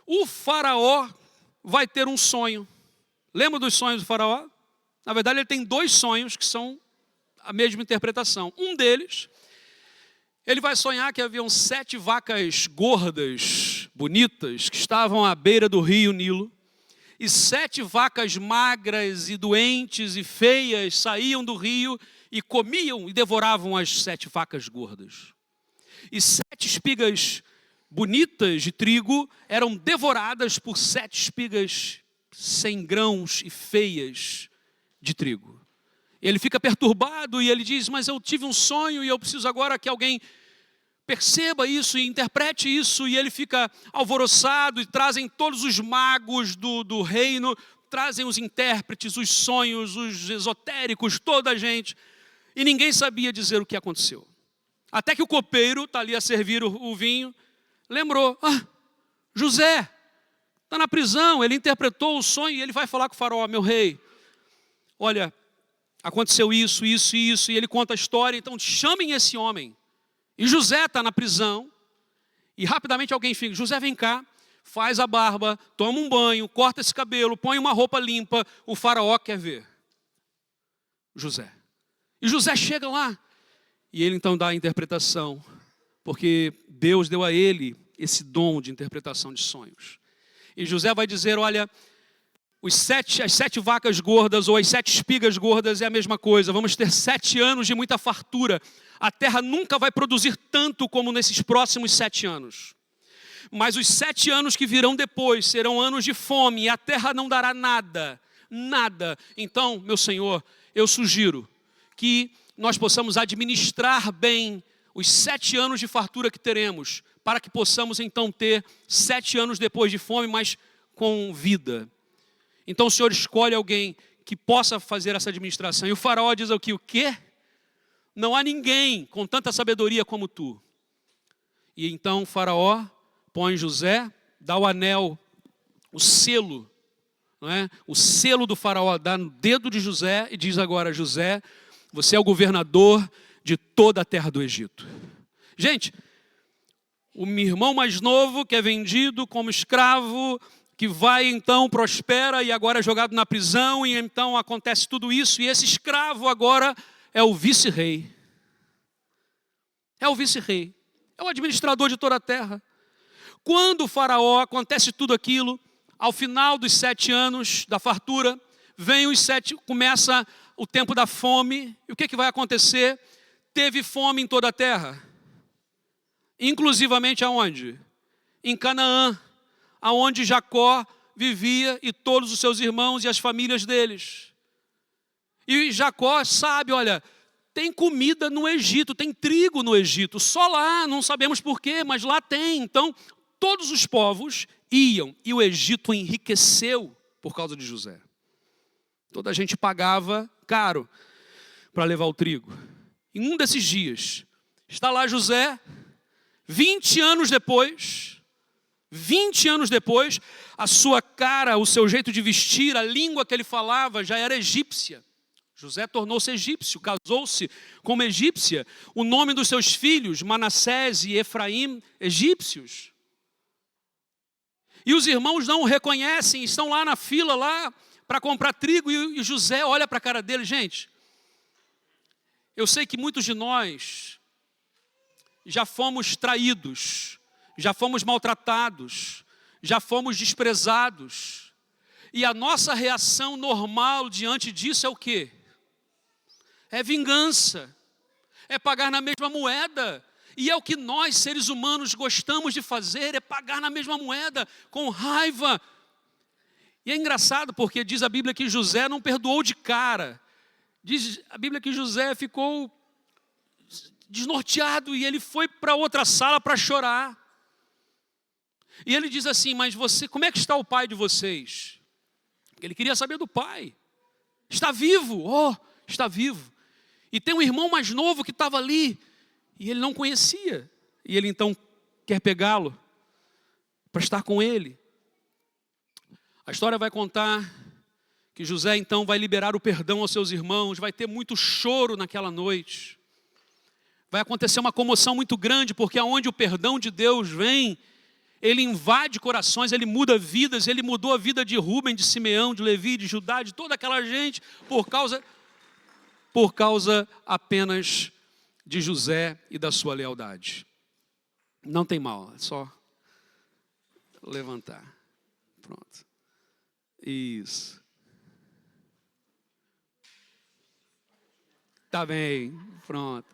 O faraó vai ter um sonho. Lembra dos sonhos do faraó? Na verdade, ele tem 2 sonhos que são a mesma interpretação. Um deles, ele vai sonhar que haviam 7 vacas gordas, bonitas, que estavam à beira do rio Nilo. E 7 vacas magras e doentes e feias saíam do rio e comiam e devoravam as 7 vacas gordas. E 7 espigas bonitas de trigo eram devoradas por 7 espigas sem grãos e feias de trigo. Ele fica perturbado e ele diz, mas eu tive um sonho e eu preciso agora que alguém perceba isso e interprete isso. E ele fica alvoroçado e trazem todos os magos do reino, trazem os intérpretes, os sonhos, os esotéricos, toda a gente. E ninguém sabia dizer o que aconteceu. Até que o copeiro está ali a servir o vinho, lembrou, José está na prisão, ele interpretou o sonho e ele vai falar com o faraó, meu rei, olha, aconteceu isso, isso e isso, e ele conta a história, então chamem esse homem. E José está na prisão, e rapidamente alguém fica, José vem cá, faz a barba, toma um banho, corta esse cabelo, põe uma roupa limpa, o faraó quer ver José. E José chega lá, e ele então dá a interpretação, porque Deus deu a ele esse dom de interpretação de sonhos. E José vai dizer, olha, as 7 vacas gordas ou as 7 espigas gordas é a mesma coisa. Vamos ter 7 anos de muita fartura. A terra nunca vai produzir tanto como nesses próximos 7 anos. Mas os 7 anos que virão depois serão anos de fome e a terra não dará nada, nada. Então, meu Senhor, eu sugiro que nós possamos administrar bem os 7 anos de fartura que teremos, para que possamos então ter 7 anos depois de fome, mas com vida. Então o Senhor escolhe alguém que possa fazer essa administração. E o faraó diz aqui, o quê? Não há ninguém com tanta sabedoria como tu. E então o faraó põe José, dá o anel, o selo, não é? O selo do faraó dá no dedo de José e diz agora, José, você é o governador de toda a terra do Egito. Gente, o meu irmão mais novo que é vendido como escravo, que vai então, prospera e agora é jogado na prisão e então acontece tudo isso e esse escravo agora é o vice-rei. É o vice-rei, é o administrador de toda a terra. Quando o faraó acontece tudo aquilo, ao final dos 7 anos da fartura, começa o tempo da fome, e o que vai acontecer? Teve fome em toda a terra, inclusivamente aonde? Em Canaã, aonde Jacó vivia e todos os seus irmãos e as famílias deles. E Jacó sabe, olha, tem comida no Egito, tem trigo no Egito, só lá, não sabemos porquê, mas lá tem. Então, todos os povos iam e o Egito enriqueceu por causa de José. Toda a gente pagava caro para levar o trigo. Em um desses dias, está lá José, 20 anos depois, a sua cara, o seu jeito de vestir, a língua que ele falava já era egípcia. José tornou-se egípcio, casou-se com uma egípcia. O nome dos seus filhos, Manassés e Efraim, egípcios. E os irmãos não o reconhecem, estão lá na fila, lá para comprar trigo, e José olha para a cara dele. Gente, eu sei que muitos de nós já fomos traídos, já fomos maltratados, já fomos desprezados. E a nossa reação normal diante disso é o quê? É vingança, é pagar na mesma moeda. E é o que nós, seres humanos, gostamos de fazer, é pagar na mesma moeda, com raiva. E é engraçado porque diz a Bíblia que José não perdoou de cara. Diz a Bíblia que José ficou desnorteado e ele foi para outra sala para chorar. E ele diz assim, mas você, como é que está o pai de vocês? Porque ele queria saber do pai. Está vivo, está vivo. E tem um irmão mais novo que estava ali e ele não conhecia. E ele então quer pegá-lo para estar com ele. A história vai contar que José então vai liberar o perdão aos seus irmãos, vai ter muito choro naquela noite. Vai acontecer uma comoção muito grande, porque aonde o perdão de Deus vem, ele invade corações, ele muda vidas, ele mudou a vida de Rubem, de Simeão, de Levi, de Judá, de toda aquela gente, por causa apenas de José e da sua lealdade. Não tem mal, é só levantar. Pronto. Isso. Tá bem, pronto.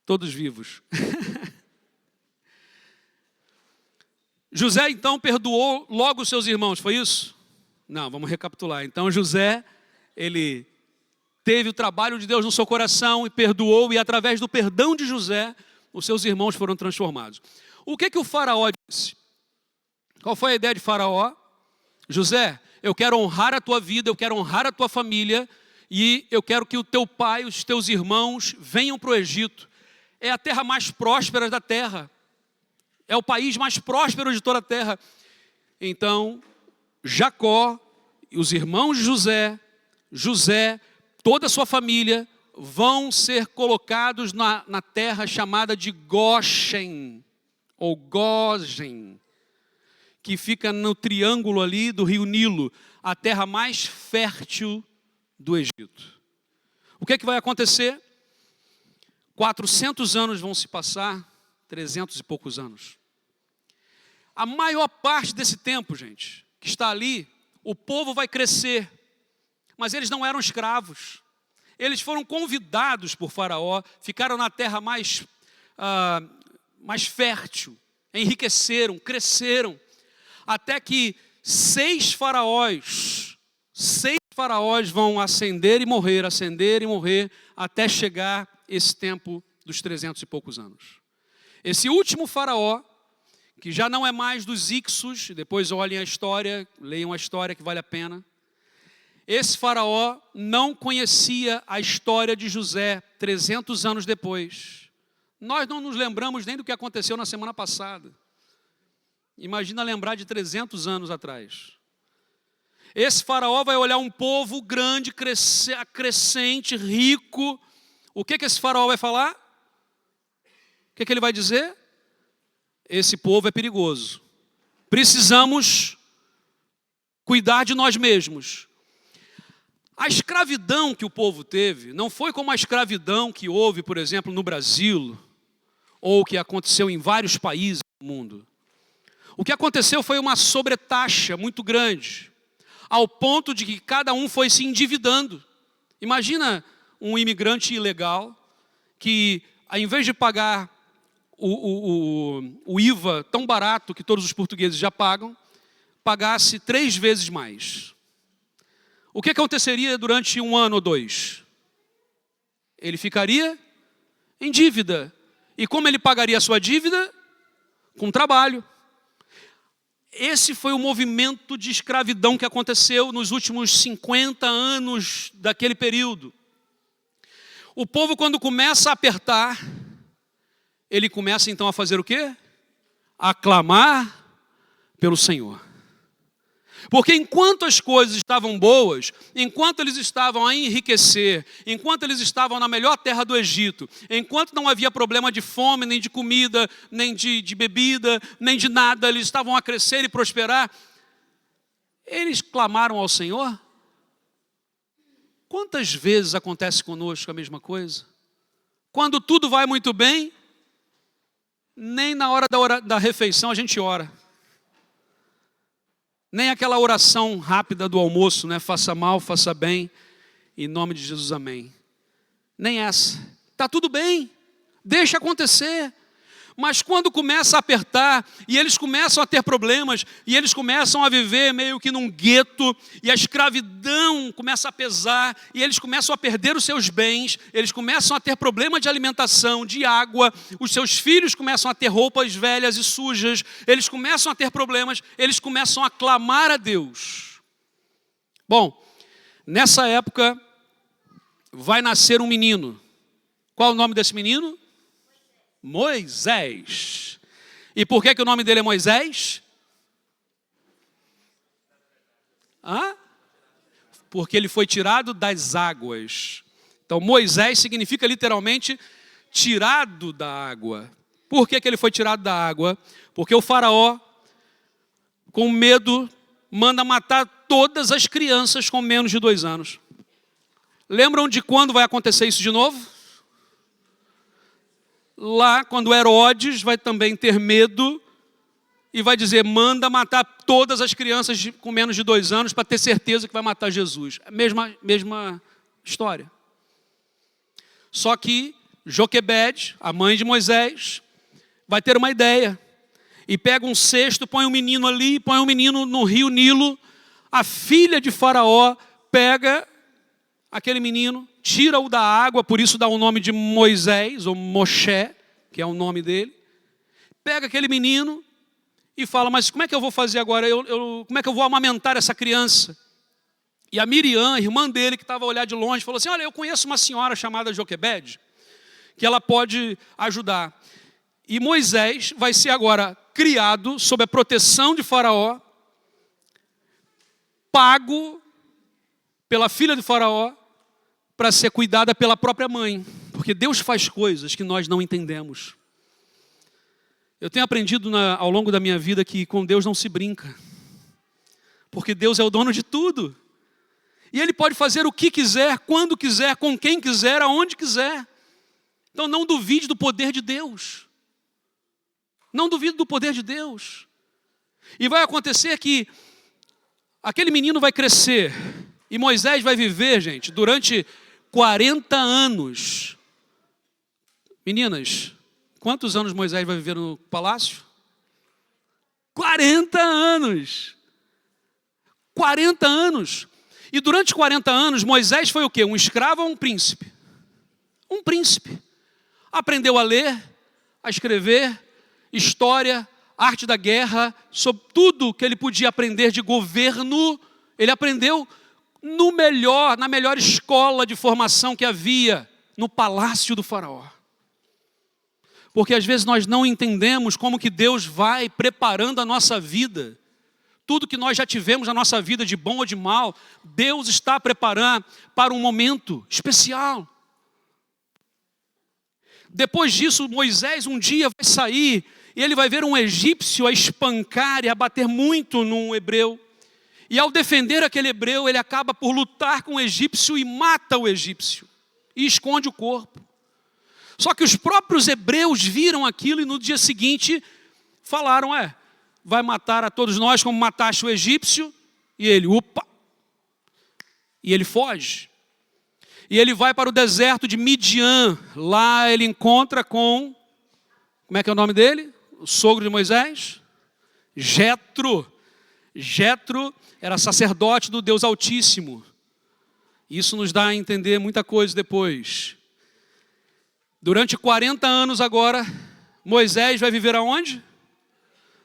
Todos vivos. José então perdoou logo os seus irmãos, foi isso? Não, vamos recapitular. Então José, ele teve o trabalho de Deus no seu coração e perdoou, e através do perdão de José, os seus irmãos foram transformados. O que o faraó disse? Qual foi a ideia de faraó? José, eu quero honrar a tua vida, eu quero honrar a tua família, e eu quero que o teu pai, os teus irmãos venham para o Egito. É a terra mais próspera da terra. É o país mais próspero de toda a terra. Então, Jacó e os irmãos de José, toda a sua família, vão ser colocados na terra chamada de Goshen, ou Goshen, que fica no triângulo ali do rio Nilo, a terra mais fértil do Egito. O que vai acontecer? 400 anos vão se passar, 300 e poucos anos. A maior parte desse tempo, gente, que está ali, o povo vai crescer, mas eles não eram escravos. Eles foram convidados por Faraó, ficaram na terra mais fértil, enriqueceram, cresceram, até que 6 faraós vão ascender e morrer, até chegar esse tempo dos 300 e poucos anos. Esse último faraó, que já não é mais dos Ixos, depois olhem a história, leiam a história que vale a pena. Esse faraó não conhecia a história de José 300 anos depois. Nós não nos lembramos nem do que aconteceu na semana passada. Imagina lembrar de 300 anos atrás. Esse faraó vai olhar um povo grande, crescente, rico. O que esse faraó vai falar? O que ele vai dizer? Esse povo é perigoso. Precisamos cuidar de nós mesmos. A escravidão que o povo teve não foi como a escravidão que houve, por exemplo, no Brasil, ou que aconteceu em vários países do mundo. O que aconteceu foi uma sobretaxa muito grande, ao ponto de que cada um foi se endividando. Imagina um imigrante ilegal que, ao invés de pagar o IVA tão barato que todos os portugueses já pagam, pagasse 3 vezes mais. O que aconteceria durante 1 ano ou 2? Ele ficaria em dívida. E como ele pagaria a sua dívida? Com trabalho. Esse foi o movimento de escravidão que aconteceu nos últimos 50 anos daquele período. O povo, quando começa a apertar, ele começa então a fazer o quê? A clamar pelo Senhor. Porque enquanto as coisas estavam boas, enquanto eles estavam a enriquecer, enquanto eles estavam na melhor terra do Egito, enquanto não havia problema de fome, nem de comida, nem de bebida, nem de nada, eles estavam a crescer e prosperar, eles clamaram ao Senhor. Quantas vezes acontece conosco a mesma coisa? Quando tudo vai muito bem, nem na hora da refeição a gente ora. Nem aquela oração rápida do almoço, né? Faça mal, faça bem, em nome de Jesus, amém. Nem essa. Está tudo bem, deixa acontecer. Mas quando começa a apertar, e eles começam a ter problemas, e eles começam a viver meio que num gueto, e a escravidão começa a pesar, e eles começam a perder os seus bens, eles começam a ter problema de alimentação, de água, os seus filhos começam a ter roupas velhas e sujas, eles começam a ter problemas, eles começam a clamar a Deus. Bom, nessa época vai nascer um menino. Qual o nome desse menino? Moisés. E por que o nome dele é Moisés? Porque ele foi tirado das águas. Então Moisés significa literalmente tirado da água. Por que ele foi tirado da água? Porque o faraó, com medo, manda matar todas as crianças com menos de 2 anos. Lembram de quando vai acontecer isso de novo? Lá, quando Herodes vai também ter medo e vai dizer, manda matar todas as crianças com menos de 2 anos para ter certeza que vai matar Jesus. Mesma história. Só que Joquebede, a mãe de Moisés, vai ter uma ideia. E pega um cesto, põe um menino ali, põe um menino no rio Nilo. A filha de Faraó pega aquele menino, tira-o da água, por isso dá o nome de Moisés, ou Moshe, que é o nome dele. Pega aquele menino e fala, mas como é que eu vou fazer agora? Como é que eu vou amamentar essa criança? E a Miriam, irmã dele, que estava a olhar de longe, falou assim, olha, eu conheço uma senhora chamada Joquebede, que ela pode ajudar. E Moisés vai ser agora criado sob a proteção de Faraó, pago pela filha de Faraó, para ser cuidada pela própria mãe. Porque Deus faz coisas que nós não entendemos. Eu tenho aprendido ao longo da minha vida que com Deus não se brinca. Porque Deus é o dono de tudo. E Ele pode fazer o que quiser, quando quiser, com quem quiser, aonde quiser. Então não duvide do poder de Deus. Não duvide do poder de Deus. E vai acontecer que Aquele menino vai crescer e Moisés vai viver, gente, durante 40 anos. Meninas, quantos anos Moisés vai viver no palácio? 40 anos. 40 anos. E durante 40 anos, Moisés foi o quê? Um escravo ou um príncipe? Um príncipe. Aprendeu a ler, a escrever, história, arte da guerra, sobre tudo que ele podia aprender de governo. Ele aprendeu na melhor escola de formação que havia, no palácio do faraó. Porque às vezes nós não entendemos como que Deus vai preparando a nossa vida. Tudo que nós já tivemos na nossa vida, de bom ou de mal, Deus está preparando para um momento especial. Depois disso, Moisés um dia vai sair e ele vai ver um egípcio a espancar e a bater muito num hebreu. E ao defender aquele hebreu, ele acaba por lutar com o egípcio e mata o egípcio. E esconde o corpo. Só que os próprios hebreus viram aquilo e no dia seguinte falaram, vai matar a todos nós como mataste o egípcio. E ele, e ele foge. E ele vai para o deserto de Midian. Lá ele encontra com, como é que é o nome dele? O sogro de Moisés? Jetro. Jetro era sacerdote do Deus Altíssimo. Isso nos dá a entender muita coisa depois. Durante 40 anos agora, Moisés vai viver aonde?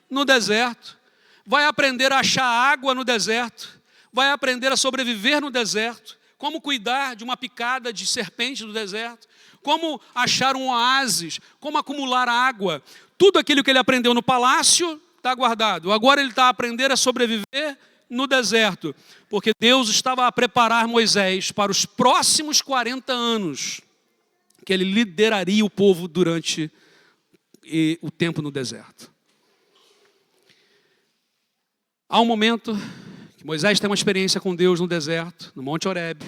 No deserto. Vai aprender a achar água no deserto. Vai aprender a sobreviver no deserto. Como cuidar de uma picada de serpente no deserto. Como achar um oásis. Como acumular água. Tudo aquilo que ele aprendeu no palácio está guardado. Agora ele está a aprender a sobreviver no deserto. Porque Deus estava a preparar Moisés para os próximos 40 anos. Que ele lideraria o povo durante o tempo no deserto. Há um momento que Moisés tem uma experiência com Deus no deserto, no Monte Horebe.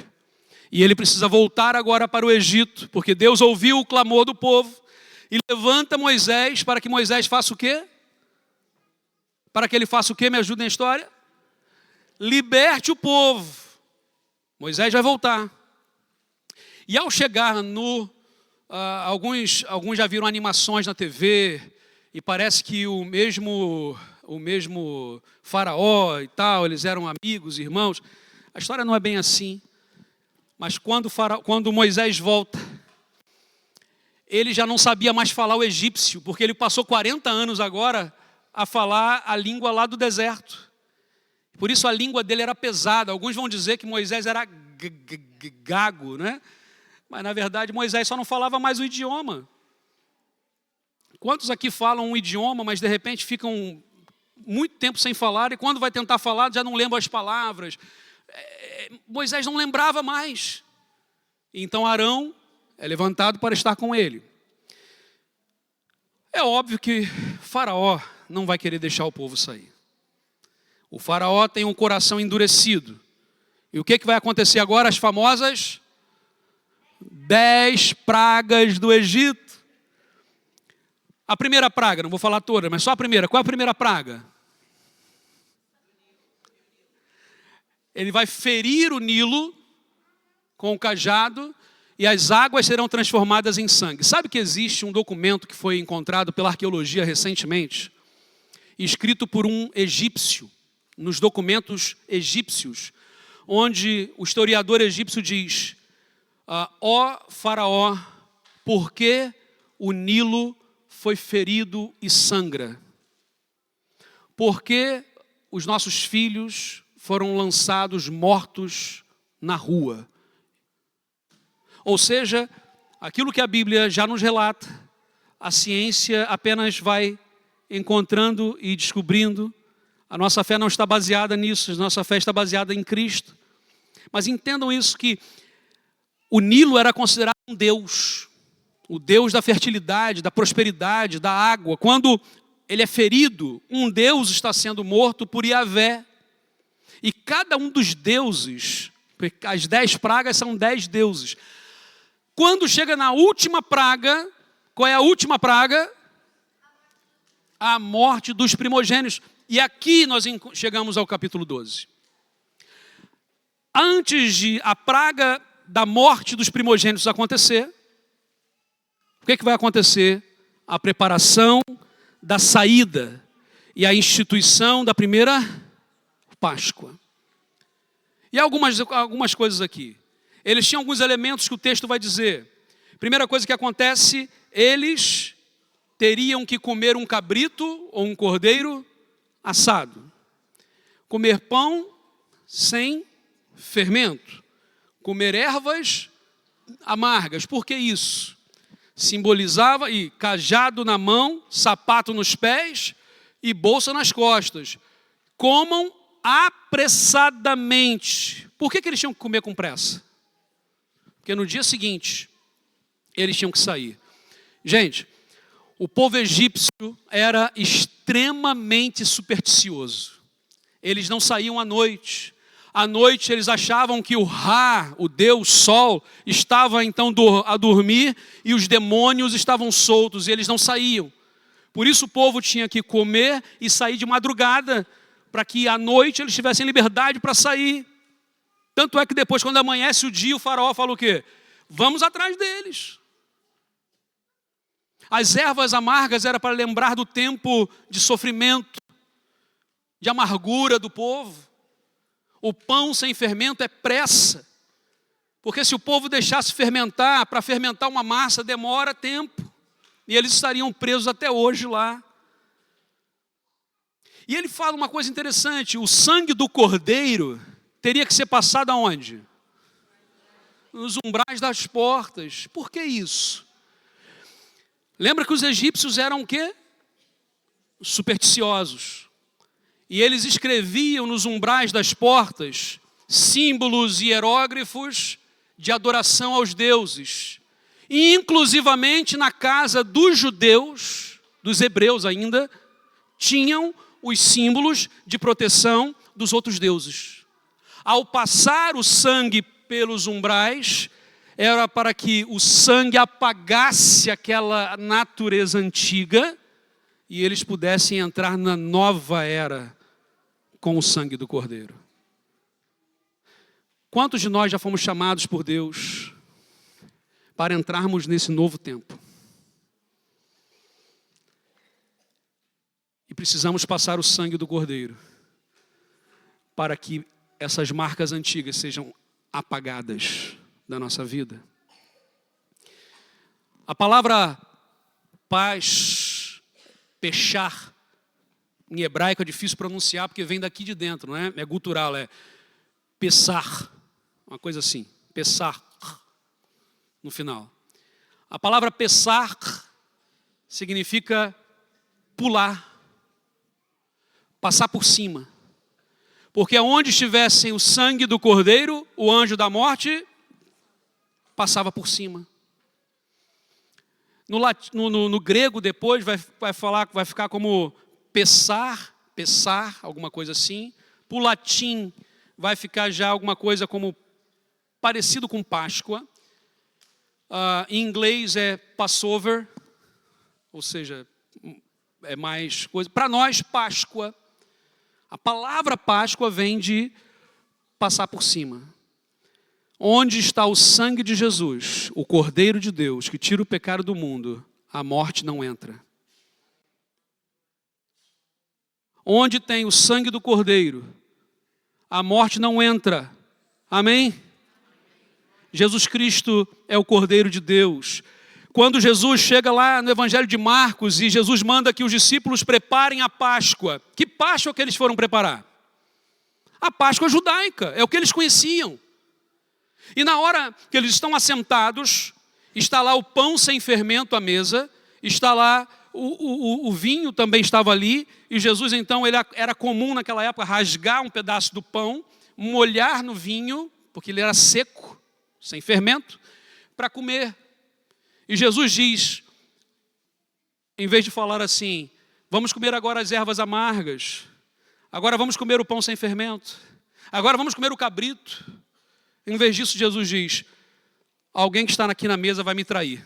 E ele precisa voltar agora para o Egito, porque Deus ouviu o clamor do povo e levanta Moisés para que Moisés faça o quê? Para que ele faça o quê? Me ajuda na história? Liberte o povo. Moisés vai voltar. E ao chegar no... alguns já viram animações na TV e parece que o mesmo faraó e tal, eles eram amigos, irmãos. A história não é bem assim. Mas quando Moisés volta, ele já não sabia mais falar o egípcio, porque ele passou 40 anos agora a falar a língua lá do deserto. Por isso a língua dele era pesada. Alguns vão dizer que Moisés era gago, né? Mas na verdade Moisés só não falava mais o idioma. Quantos aqui falam um idioma, mas de repente ficam muito tempo sem falar, e quando vai tentar falar já não lembra as palavras? Moisés não lembrava mais. Então Arão é levantado para estar com ele. É óbvio que Faraó não vai querer deixar o povo sair. O Faraó tem um coração endurecido. E o que vai acontecer agora? As famosas 10 pragas do Egito. A primeira praga, não vou falar toda, mas só a primeira. Qual é a primeira praga? Ele vai ferir o Nilo com o cajado e as águas serão transformadas em sangue. Sabe que existe um documento que foi encontrado pela arqueologia recentemente, escrito por um egípcio, nos documentos egípcios, onde o historiador egípcio diz: ó Faraó, por que o Nilo foi ferido e sangra? Por que os nossos filhos foram lançados mortos na rua? Ou seja, aquilo que a Bíblia já nos relata, a ciência apenas vai encontrando e descobrindo. A nossa fé não está baseada nisso, a nossa fé está baseada em Cristo. Mas entendam isso, que o Nilo era considerado um deus, o deus da fertilidade, da prosperidade, da água. Quando ele é ferido, um deus está sendo morto por Yahvé. E cada um dos deuses, as 10 pragas são 10 deuses. Quando chega na última praga, qual é a última praga? A morte dos primogênitos. E aqui nós chegamos ao capítulo 12. antes de a praga da morte dos primogênitos acontecer, o que vai acontecer? A preparação da saída e a instituição da primeira Páscoa. E algumas coisas aqui. Eles tinham alguns elementos que o texto vai dizer. Primeira coisa que acontece, eles teriam que comer um cabrito ou um cordeiro assado. Comer pão sem fermento. Comer ervas amargas. Por que isso? Simbolizava cajado na mão, sapato nos pés e bolsa nas costas. Comam apressadamente. Por que eles tinham que comer com pressa? Porque no dia seguinte, eles tinham que sair. Gente, o povo egípcio era extremamente supersticioso. Eles não saíam à noite. À noite eles achavam que o Ra, o Deus Sol, estava então a dormir e os demônios estavam soltos e eles não saíam. Por isso o povo tinha que comer e sair de madrugada, para que à noite eles tivessem liberdade para sair. Tanto é que depois, quando amanhece o dia, o faraó fala o quê? Vamos atrás deles. As ervas amargas era para lembrar do tempo de sofrimento, de amargura do povo. O pão sem fermento é pressa. Porque se o povo deixasse fermentar, para fermentar uma massa demora tempo. E eles estariam presos até hoje lá. E ele fala uma coisa interessante, o sangue do cordeiro teria que ser passado aonde? Nos umbrais das portas. Por que isso? Lembra que os egípcios eram o quê? Supersticiosos. E eles escreviam nos umbrais das portas símbolos e hieróglifos de adoração aos deuses. E inclusivamente na casa dos judeus, dos hebreus ainda, tinham os símbolos de proteção dos outros deuses. Ao passar o sangue pelos umbrais, era para que o sangue apagasse aquela natureza antiga e eles pudessem entrar na nova era com o sangue do Cordeiro. Quantos de nós já fomos chamados por Deus para entrarmos nesse novo tempo? E precisamos passar o sangue do Cordeiro para que essas marcas antigas sejam apagadas da nossa vida. A palavra paz, pechar, em hebraico é difícil pronunciar porque vem daqui de dentro, não é? É gutural, é pesar, uma coisa assim, pesar, no final. A palavra pesar significa pular, passar por cima. Porque onde estivessem o sangue do Cordeiro, o anjo da morte passava por cima. No grego depois vai ficar como pesar, alguma coisa assim. Para o latim vai ficar já alguma coisa como parecido com Páscoa. Em inglês é Passover, ou seja, é mais coisa. Para nós, Páscoa. A palavra Páscoa vem de passar por cima. Onde está o sangue de Jesus, o Cordeiro de Deus, que tira o pecado do mundo, a morte não entra. Onde tem o sangue do Cordeiro, a morte não entra. Amém? Jesus Cristo é o Cordeiro de Deus. Quando Jesus chega lá no Evangelho de Marcos e Jesus manda que os discípulos preparem a Páscoa. Que Páscoa que eles foram preparar? A Páscoa judaica, é o que eles conheciam. E na hora que eles estão assentados, está lá o pão sem fermento à mesa, está lá o vinho também estava ali, e Jesus então, era comum naquela época rasgar um pedaço do pão, molhar no vinho, porque ele era seco, sem fermento, para comer. E Jesus diz, em vez de falar assim, vamos comer agora as ervas amargas, agora vamos comer o pão sem fermento, agora vamos comer o cabrito. Em vez disso, Jesus diz, alguém que está aqui na mesa vai me trair.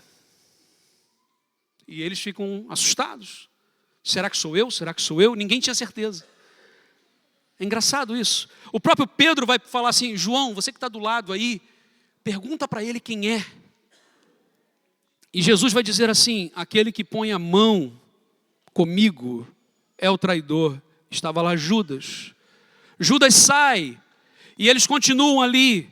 E eles ficam assustados. Será que sou eu? Será que sou eu? Ninguém tinha certeza. É engraçado isso. O próprio Pedro vai falar assim: João, você que está do lado aí, pergunta para ele quem é. E Jesus vai dizer assim: aquele que põe a mão comigo é o traidor. Estava lá Judas. Judas sai e eles continuam ali.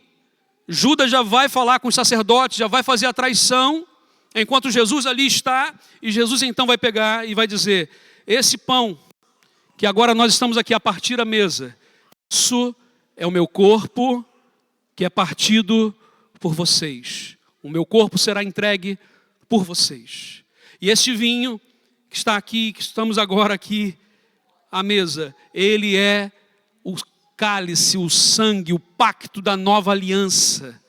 Judas já vai falar com os sacerdotes, já vai fazer a traição, enquanto Jesus ali está. E Jesus então vai pegar e vai dizer: esse pão que agora nós estamos aqui a partir a mesa, isso é o meu corpo que é partido por vocês. O meu corpo será entregue por vocês. E este vinho que está aqui, que estamos agora aqui à mesa, ele é o cálice, o sangue, o pacto da nova aliança.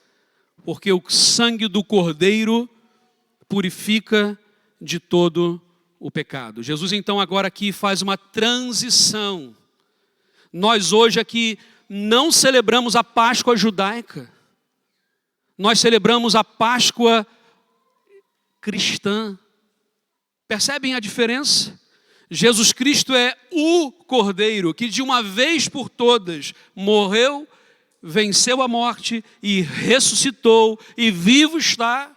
Porque o sangue do Cordeiro purifica de todo o pecado. Jesus então agora aqui faz uma transição. Nós hoje aqui não celebramos a Páscoa judaica. Nós celebramos a Páscoa cristã. Percebem a diferença? Jesus Cristo é o Cordeiro que de uma vez por todas morreu, venceu a morte e ressuscitou e vivo está.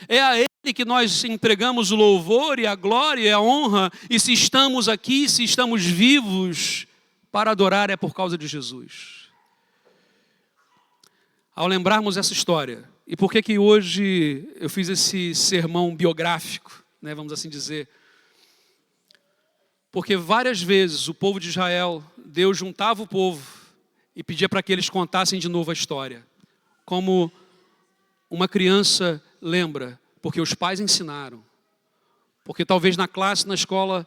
É a Ele que nós entregamos o louvor e a glória e a honra. E se estamos aqui, se estamos vivos para adorar, é por causa de Jesus. Ao lembrarmos essa história, e por que hoje eu fiz esse sermão biográfico, né, vamos assim dizer? Porque várias vezes o povo de Israel, Deus juntava o povo e pedia para que eles contassem de novo a história. Como uma criança lembra, porque os pais ensinaram. Porque talvez na classe, na escola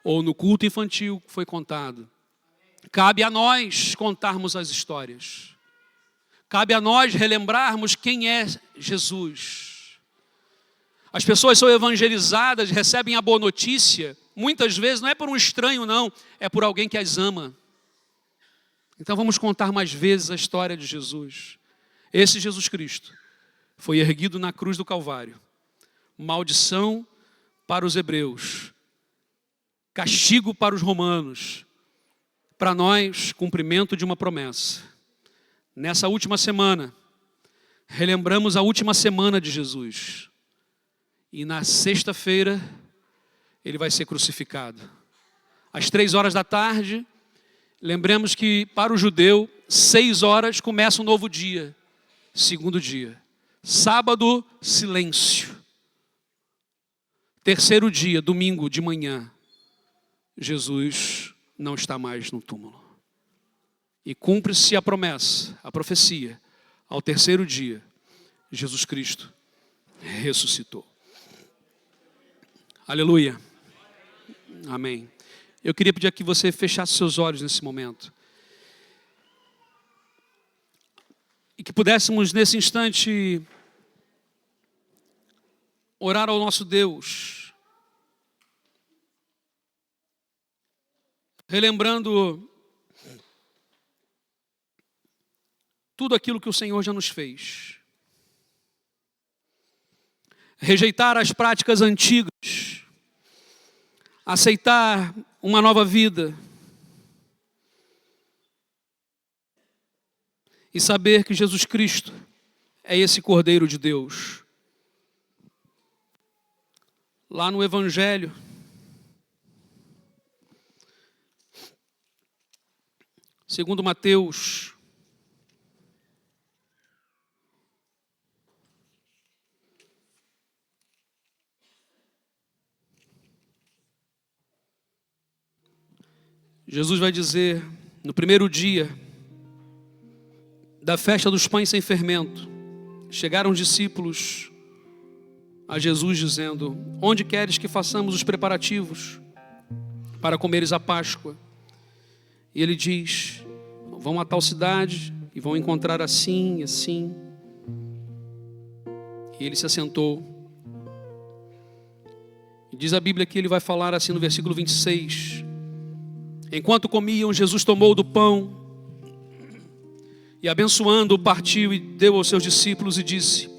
ou no culto infantil foi contado. Cabe a nós contarmos as histórias. Cabe a nós relembrarmos quem é Jesus. As pessoas são evangelizadas, recebem a boa notícia. Muitas vezes não é por um estranho, não. É por alguém que as ama. Então vamos contar mais vezes a história de Jesus. Esse Jesus Cristo foi erguido na cruz do Calvário. Maldição para os hebreus. Castigo para os romanos. Para nós, cumprimento de uma promessa. Nessa última semana, relembramos a última semana de Jesus. E na sexta-feira, ele vai ser crucificado. Às 15h, lembremos que para o judeu, 6h começa um novo dia. Segundo dia. Sábado, silêncio. Terceiro dia, domingo de manhã, Jesus não está mais no túmulo. E cumpre-se a promessa, a profecia. Ao terceiro dia, Jesus Cristo ressuscitou. Aleluia. Amém. Eu queria pedir que você fechasse seus olhos nesse momento. E que pudéssemos nesse instante orar ao nosso Deus. Relembrando tudo aquilo que o Senhor já nos fez. Rejeitar as práticas antigas. Aceitar uma nova vida. E saber que Jesus Cristo é esse Cordeiro de Deus. Lá no Evangelho, segundo Mateus, Jesus vai dizer, no primeiro dia da festa dos pães sem fermento, chegaram os discípulos a Jesus dizendo: onde queres que façamos os preparativos para comeres a Páscoa? E ele diz: vão a tal cidade e vão encontrar assim e assim. E ele se assentou. E diz a Bíblia que ele vai falar assim no versículo 26. Enquanto comiam, Jesus tomou do pão e abençoando-o, partiu e deu aos seus discípulos e disse: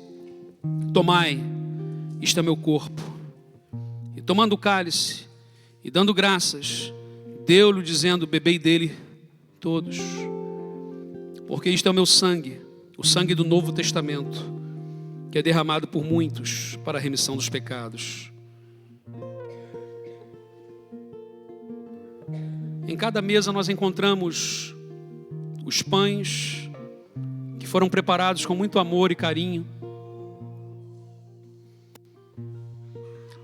tomai, isto é meu corpo. E tomando o cálice e dando graças, deu-lhe dizendo: bebei dele todos, porque isto é o meu sangue, o sangue do Novo Testamento, que é derramado por muitos para a remissão dos pecados. Em cada mesa nós encontramos os pães que foram preparados com muito amor e carinho.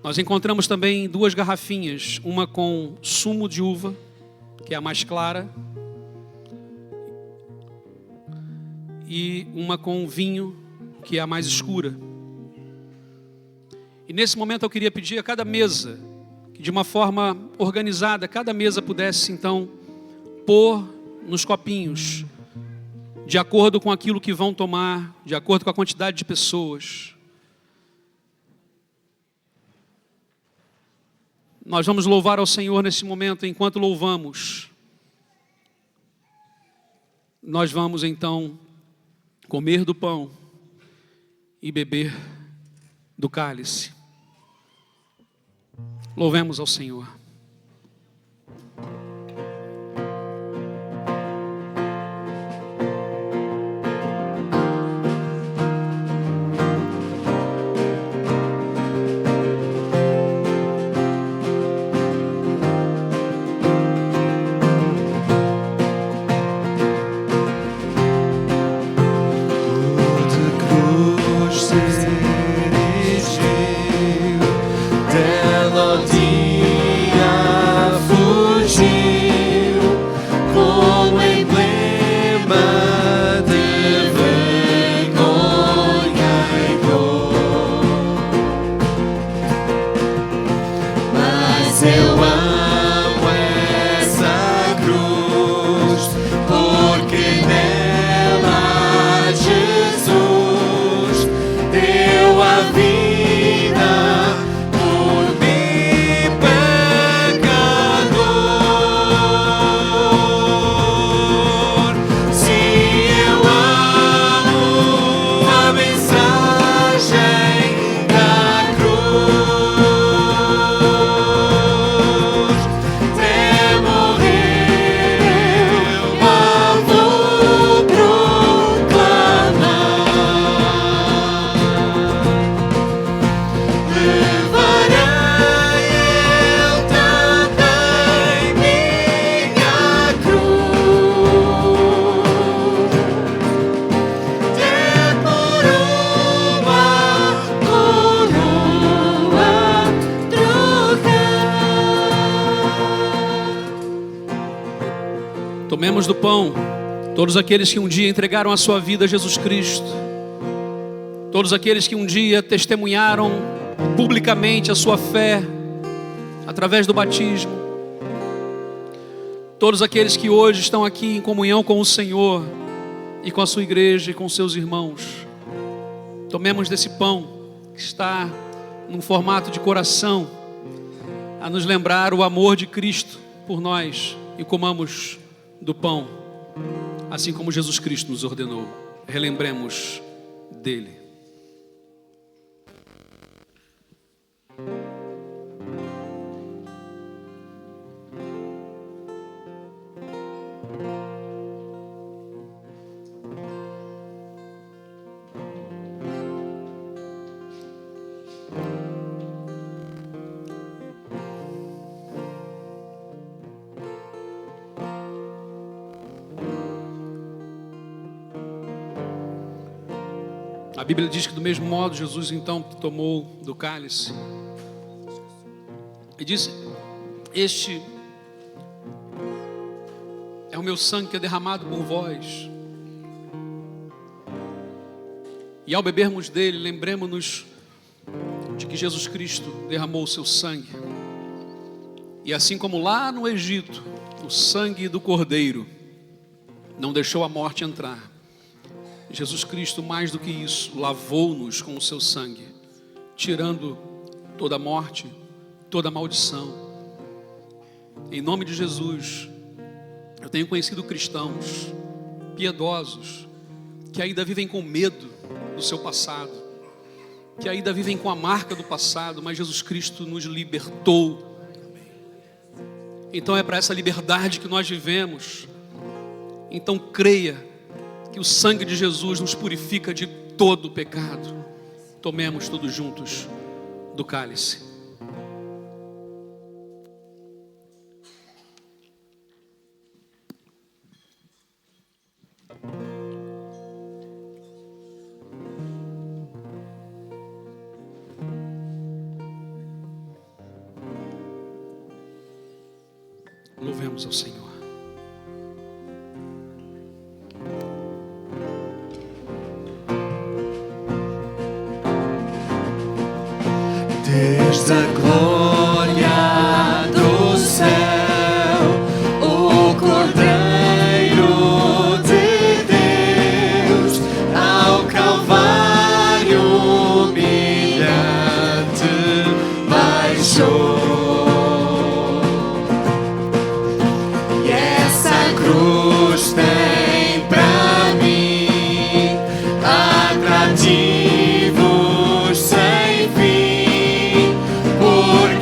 Nós encontramos também 2 garrafinhas, uma com sumo de uva, que é a mais clara, e uma com vinho, que é a mais escura. E nesse momento eu queria pedir a cada mesa, que de uma forma organizada, cada mesa pudesse então pôr nos copinhos, de acordo com aquilo que vão tomar, de acordo com a quantidade de pessoas. Nós vamos louvar ao Senhor nesse momento. Enquanto louvamos, nós vamos então comer do pão e beber do cálice. Louvemos ao Senhor. Tomemos do pão, todos aqueles que um dia entregaram a sua vida a Jesus Cristo, todos aqueles que um dia testemunharam publicamente a sua fé através do batismo, todos aqueles que hoje estão aqui em comunhão com o Senhor e com a sua igreja e com seus irmãos. Tomemos desse pão que está num formato de coração, a nos lembrar o amor de Cristo por nós, e comamos do pão, assim como Jesus Cristo nos ordenou. Relembremos dele. A Bíblia diz que do mesmo modo Jesus então tomou do cálice e disse: este é o meu sangue que é derramado por vós. E ao bebermos dele, lembremos-nos de que Jesus Cristo derramou o seu sangue. E assim como lá no Egito, o sangue do Cordeiro não deixou a morte entrar, Jesus Cristo, mais do que isso, lavou-nos com o seu sangue, tirando toda a morte, toda a maldição. Em nome de Jesus, eu tenho conhecido cristãos piedosos que ainda vivem com medo do seu passado, que ainda vivem com a marca do passado, mas Jesus Cristo nos libertou. Então é para essa liberdade que nós vivemos, então creia que o sangue de Jesus nos purifica de todo o pecado. Tomemos todos juntos do cálice. Louvemos ao Senhor. Desde a glória do céu, o Cordeiro de Deus, ao Calvário humilhante baixou. E essa cruz tem pra mim atrativos sem fim, porque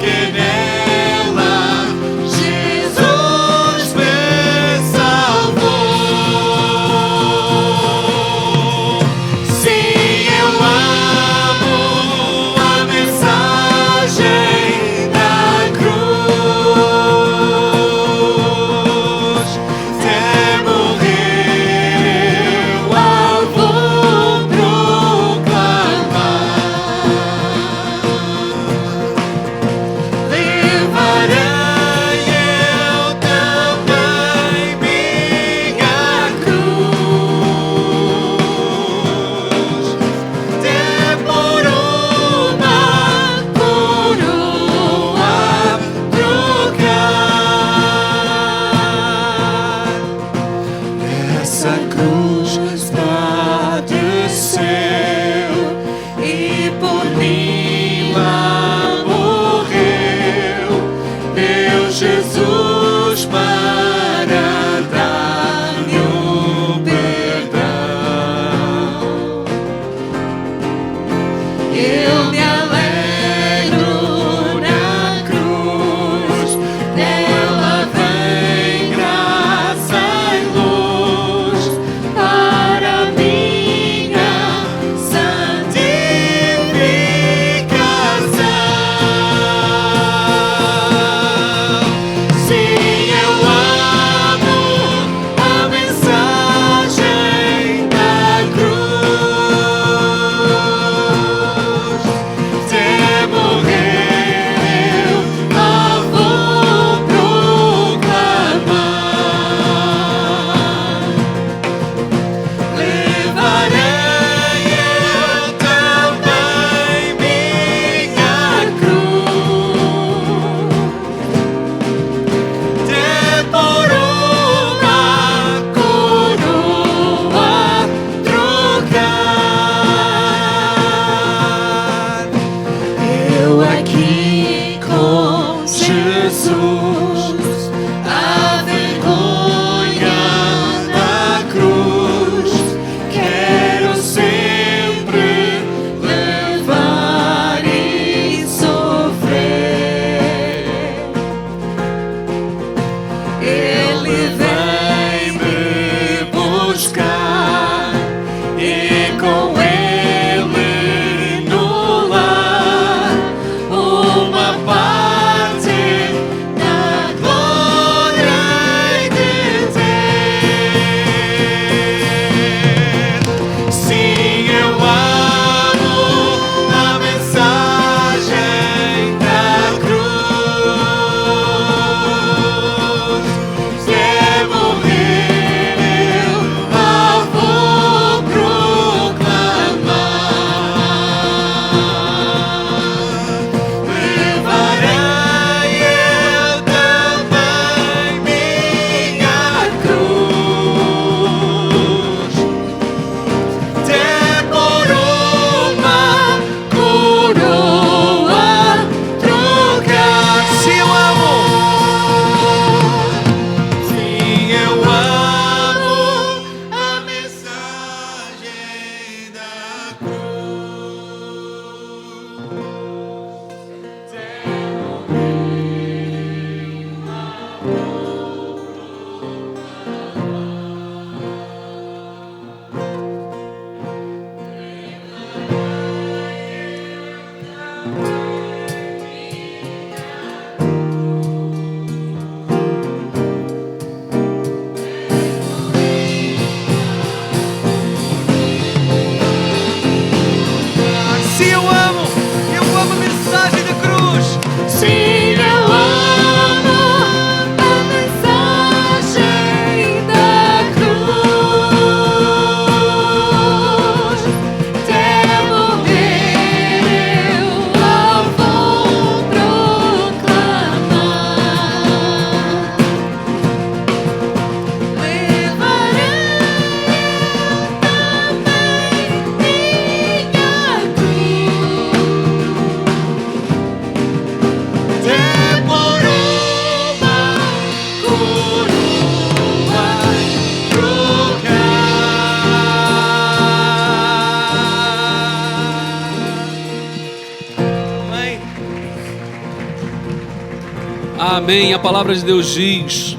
Amém. A palavra de Deus diz: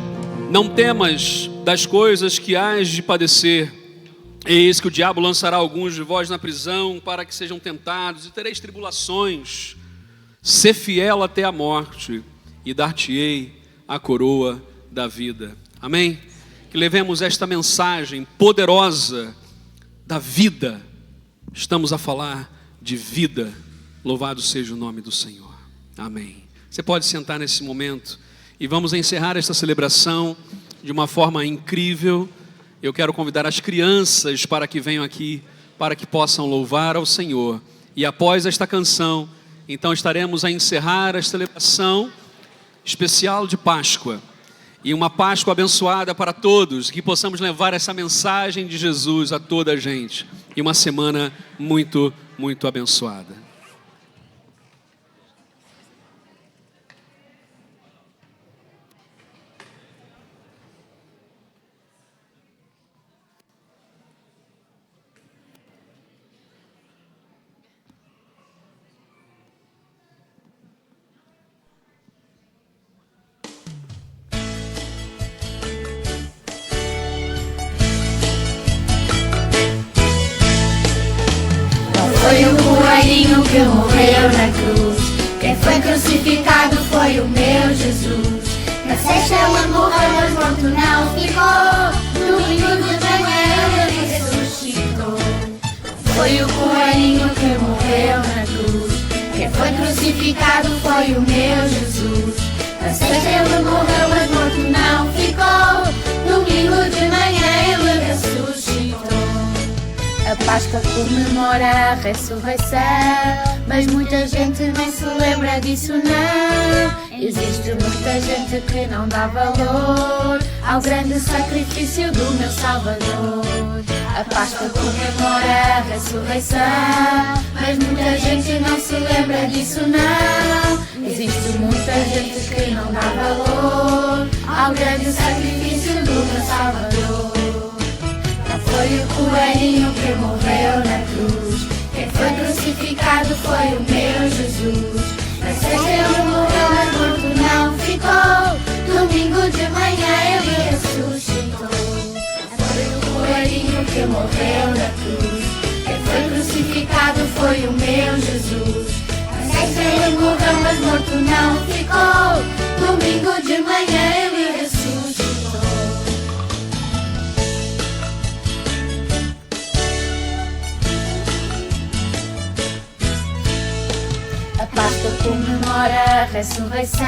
não temas das coisas que hás de padecer. Eis que o diabo lançará alguns de vós na prisão para que sejam tentados e tereis tribulações. Sê fiel até a morte e dar-te-ei a coroa da vida. Amém? Que levemos esta mensagem poderosa da vida. Estamos a falar de vida. Louvado seja o nome do Senhor. Amém. Você pode sentar nesse momento e vamos encerrar esta celebração de uma forma incrível. Eu quero convidar as crianças para que venham aqui, para que possam louvar ao Senhor. E após esta canção, então estaremos a encerrar a celebração especial de Páscoa. E uma Páscoa abençoada para todos, que possamos levar essa mensagem de Jesus a toda a gente. E uma semana muito, muito abençoada. Foi o coelhinho que morreu na cruz. Quem foi crucificado foi o meu Jesus. Na sexta ele morreu, mas morto não ficou. No domingo de manhã ele ressuscitou. Foi o coelhinho que morreu na cruz. Quem foi crucificado foi o meu Jesus. Na sexta ele morreu, mas morto não ficou. No domingo de manhã ele ressuscitou. A Páscoa comemora a ressurreição, mas muita gente nem se lembra disso não. Existe muita gente que não dá valor ao grande sacrifício do meu Salvador. A Páscoa comemora a ressurreição, mas muita gente não se lembra disso não. Existe muita gente que não dá valor ao grande sacrifício do meu Salvador. Foi o coelhinho que morreu na cruz. Quem foi crucificado foi o meu Jesus. Na sexta ele morreu, mas morto não ficou. Domingo de manhã ele ressuscitou. Foi o coelhinho que morreu na cruz. Quem foi crucificado foi o meu Jesus. Na sexta ele morreu, mas morto não ficou. Domingo de manhã ele ressuscitou. A Páscoa comemora a ressurreição,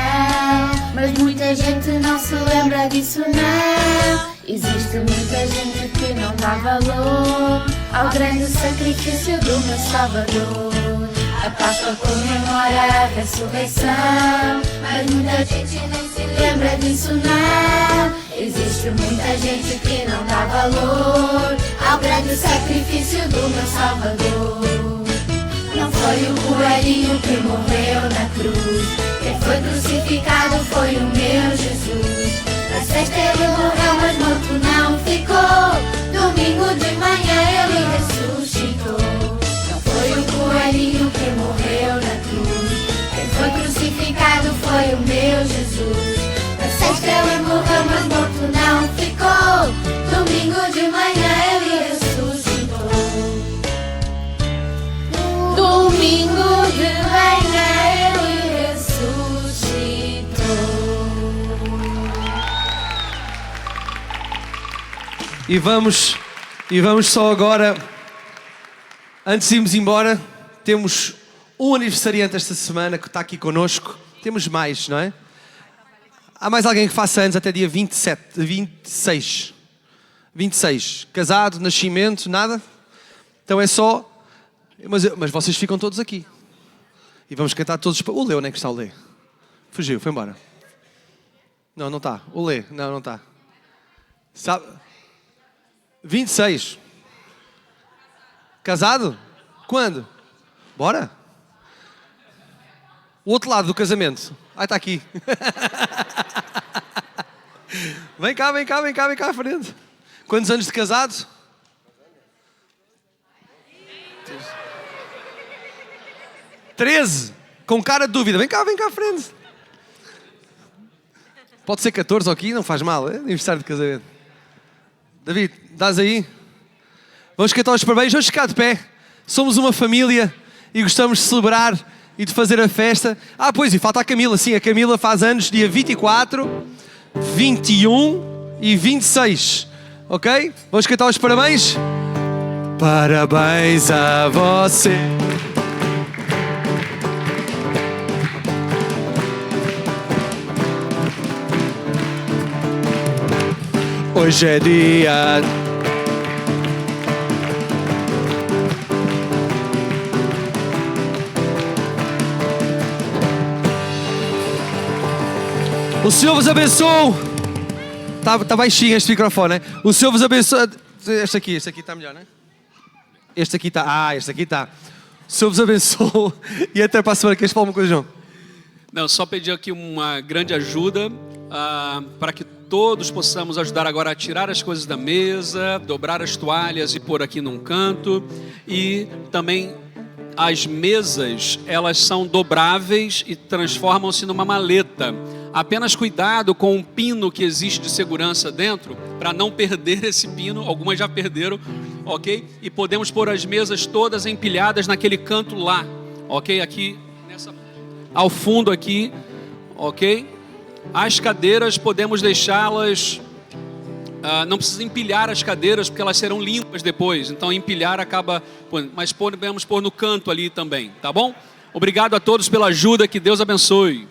mas muita gente não se lembra disso não. Existe muita gente que não dá valor ao grande sacrifício do meu Salvador. A Páscoa comemora a ressurreição, mas muita gente não se lembra disso não. Existe muita gente que não dá valor ao grande sacrifício do meu Salvador. Não foi o coelhinho que morreu na cruz. Quem foi crucificado foi o meu Jesus. Na sexta ele morreu, mas morto não ficou. Domingo de manhã ele ressuscitou. Não foi o coelhinho que morreu na cruz. Quem foi crucificado foi o meu Jesus. Na sexta ele morreu, mas morto não ficou. Domingo de manhã ele ressuscitou. Domingo de manhã ele ressuscitou. E vamos só agora, antes de irmos embora, temos um aniversariante esta semana que está aqui connosco. Temos mais, não é? Há mais alguém que faça anos até dia 26. Casado, nascimento, nada? Então é só... Mas vocês ficam todos aqui. E vamos cantar todos... O Lê, onde é que está o Lê? Fugiu, foi embora. Não está. O Lê, não está. Sabe? 26. Casado? Quando? Bora? O outro lado do casamento. Está aqui. Vem cá à frente. Quantos anos de casado? 13, com cara de dúvida. Vem cá à frente. Pode ser 14 ou 15, não faz mal. É aniversário de casamento. David, dás aí? Vamos cantar os parabéns, vamos ficar de pé. Somos uma família e gostamos de celebrar e de fazer a festa. Ah, pois, e falta a Camila. Sim, a Camila faz anos dia 24, 21 e 26. Ok? Vamos cantar os parabéns? Parabéns a você. Hoje é dia. O Senhor vos abençoe. Está baixinho este microfone, né? O Senhor vos abençoe. Este aqui está melhor, né? Este aqui está. Este aqui está. O Senhor vos abençoe. E até para a semana. Queres falar uma coisa, João? Não, só pedir aqui uma grande ajuda para que todos possamos ajudar agora a tirar as coisas da mesa, dobrar as toalhas e pôr aqui num canto. E também as mesas, elas são dobráveis e transformam-se numa maleta. Apenas cuidado com um pino que existe de segurança dentro, para não perder esse pino. Algumas já perderam, ok? E podemos pôr as mesas todas empilhadas naquele canto lá, ok? Aqui, ao fundo aqui, ok? As cadeiras podemos deixá-las, não precisa empilhar as cadeiras porque elas serão limpas depois. Então empilhar acaba, mas podemos pôr no canto ali também, tá bom? Obrigado a todos pela ajuda, que Deus abençoe.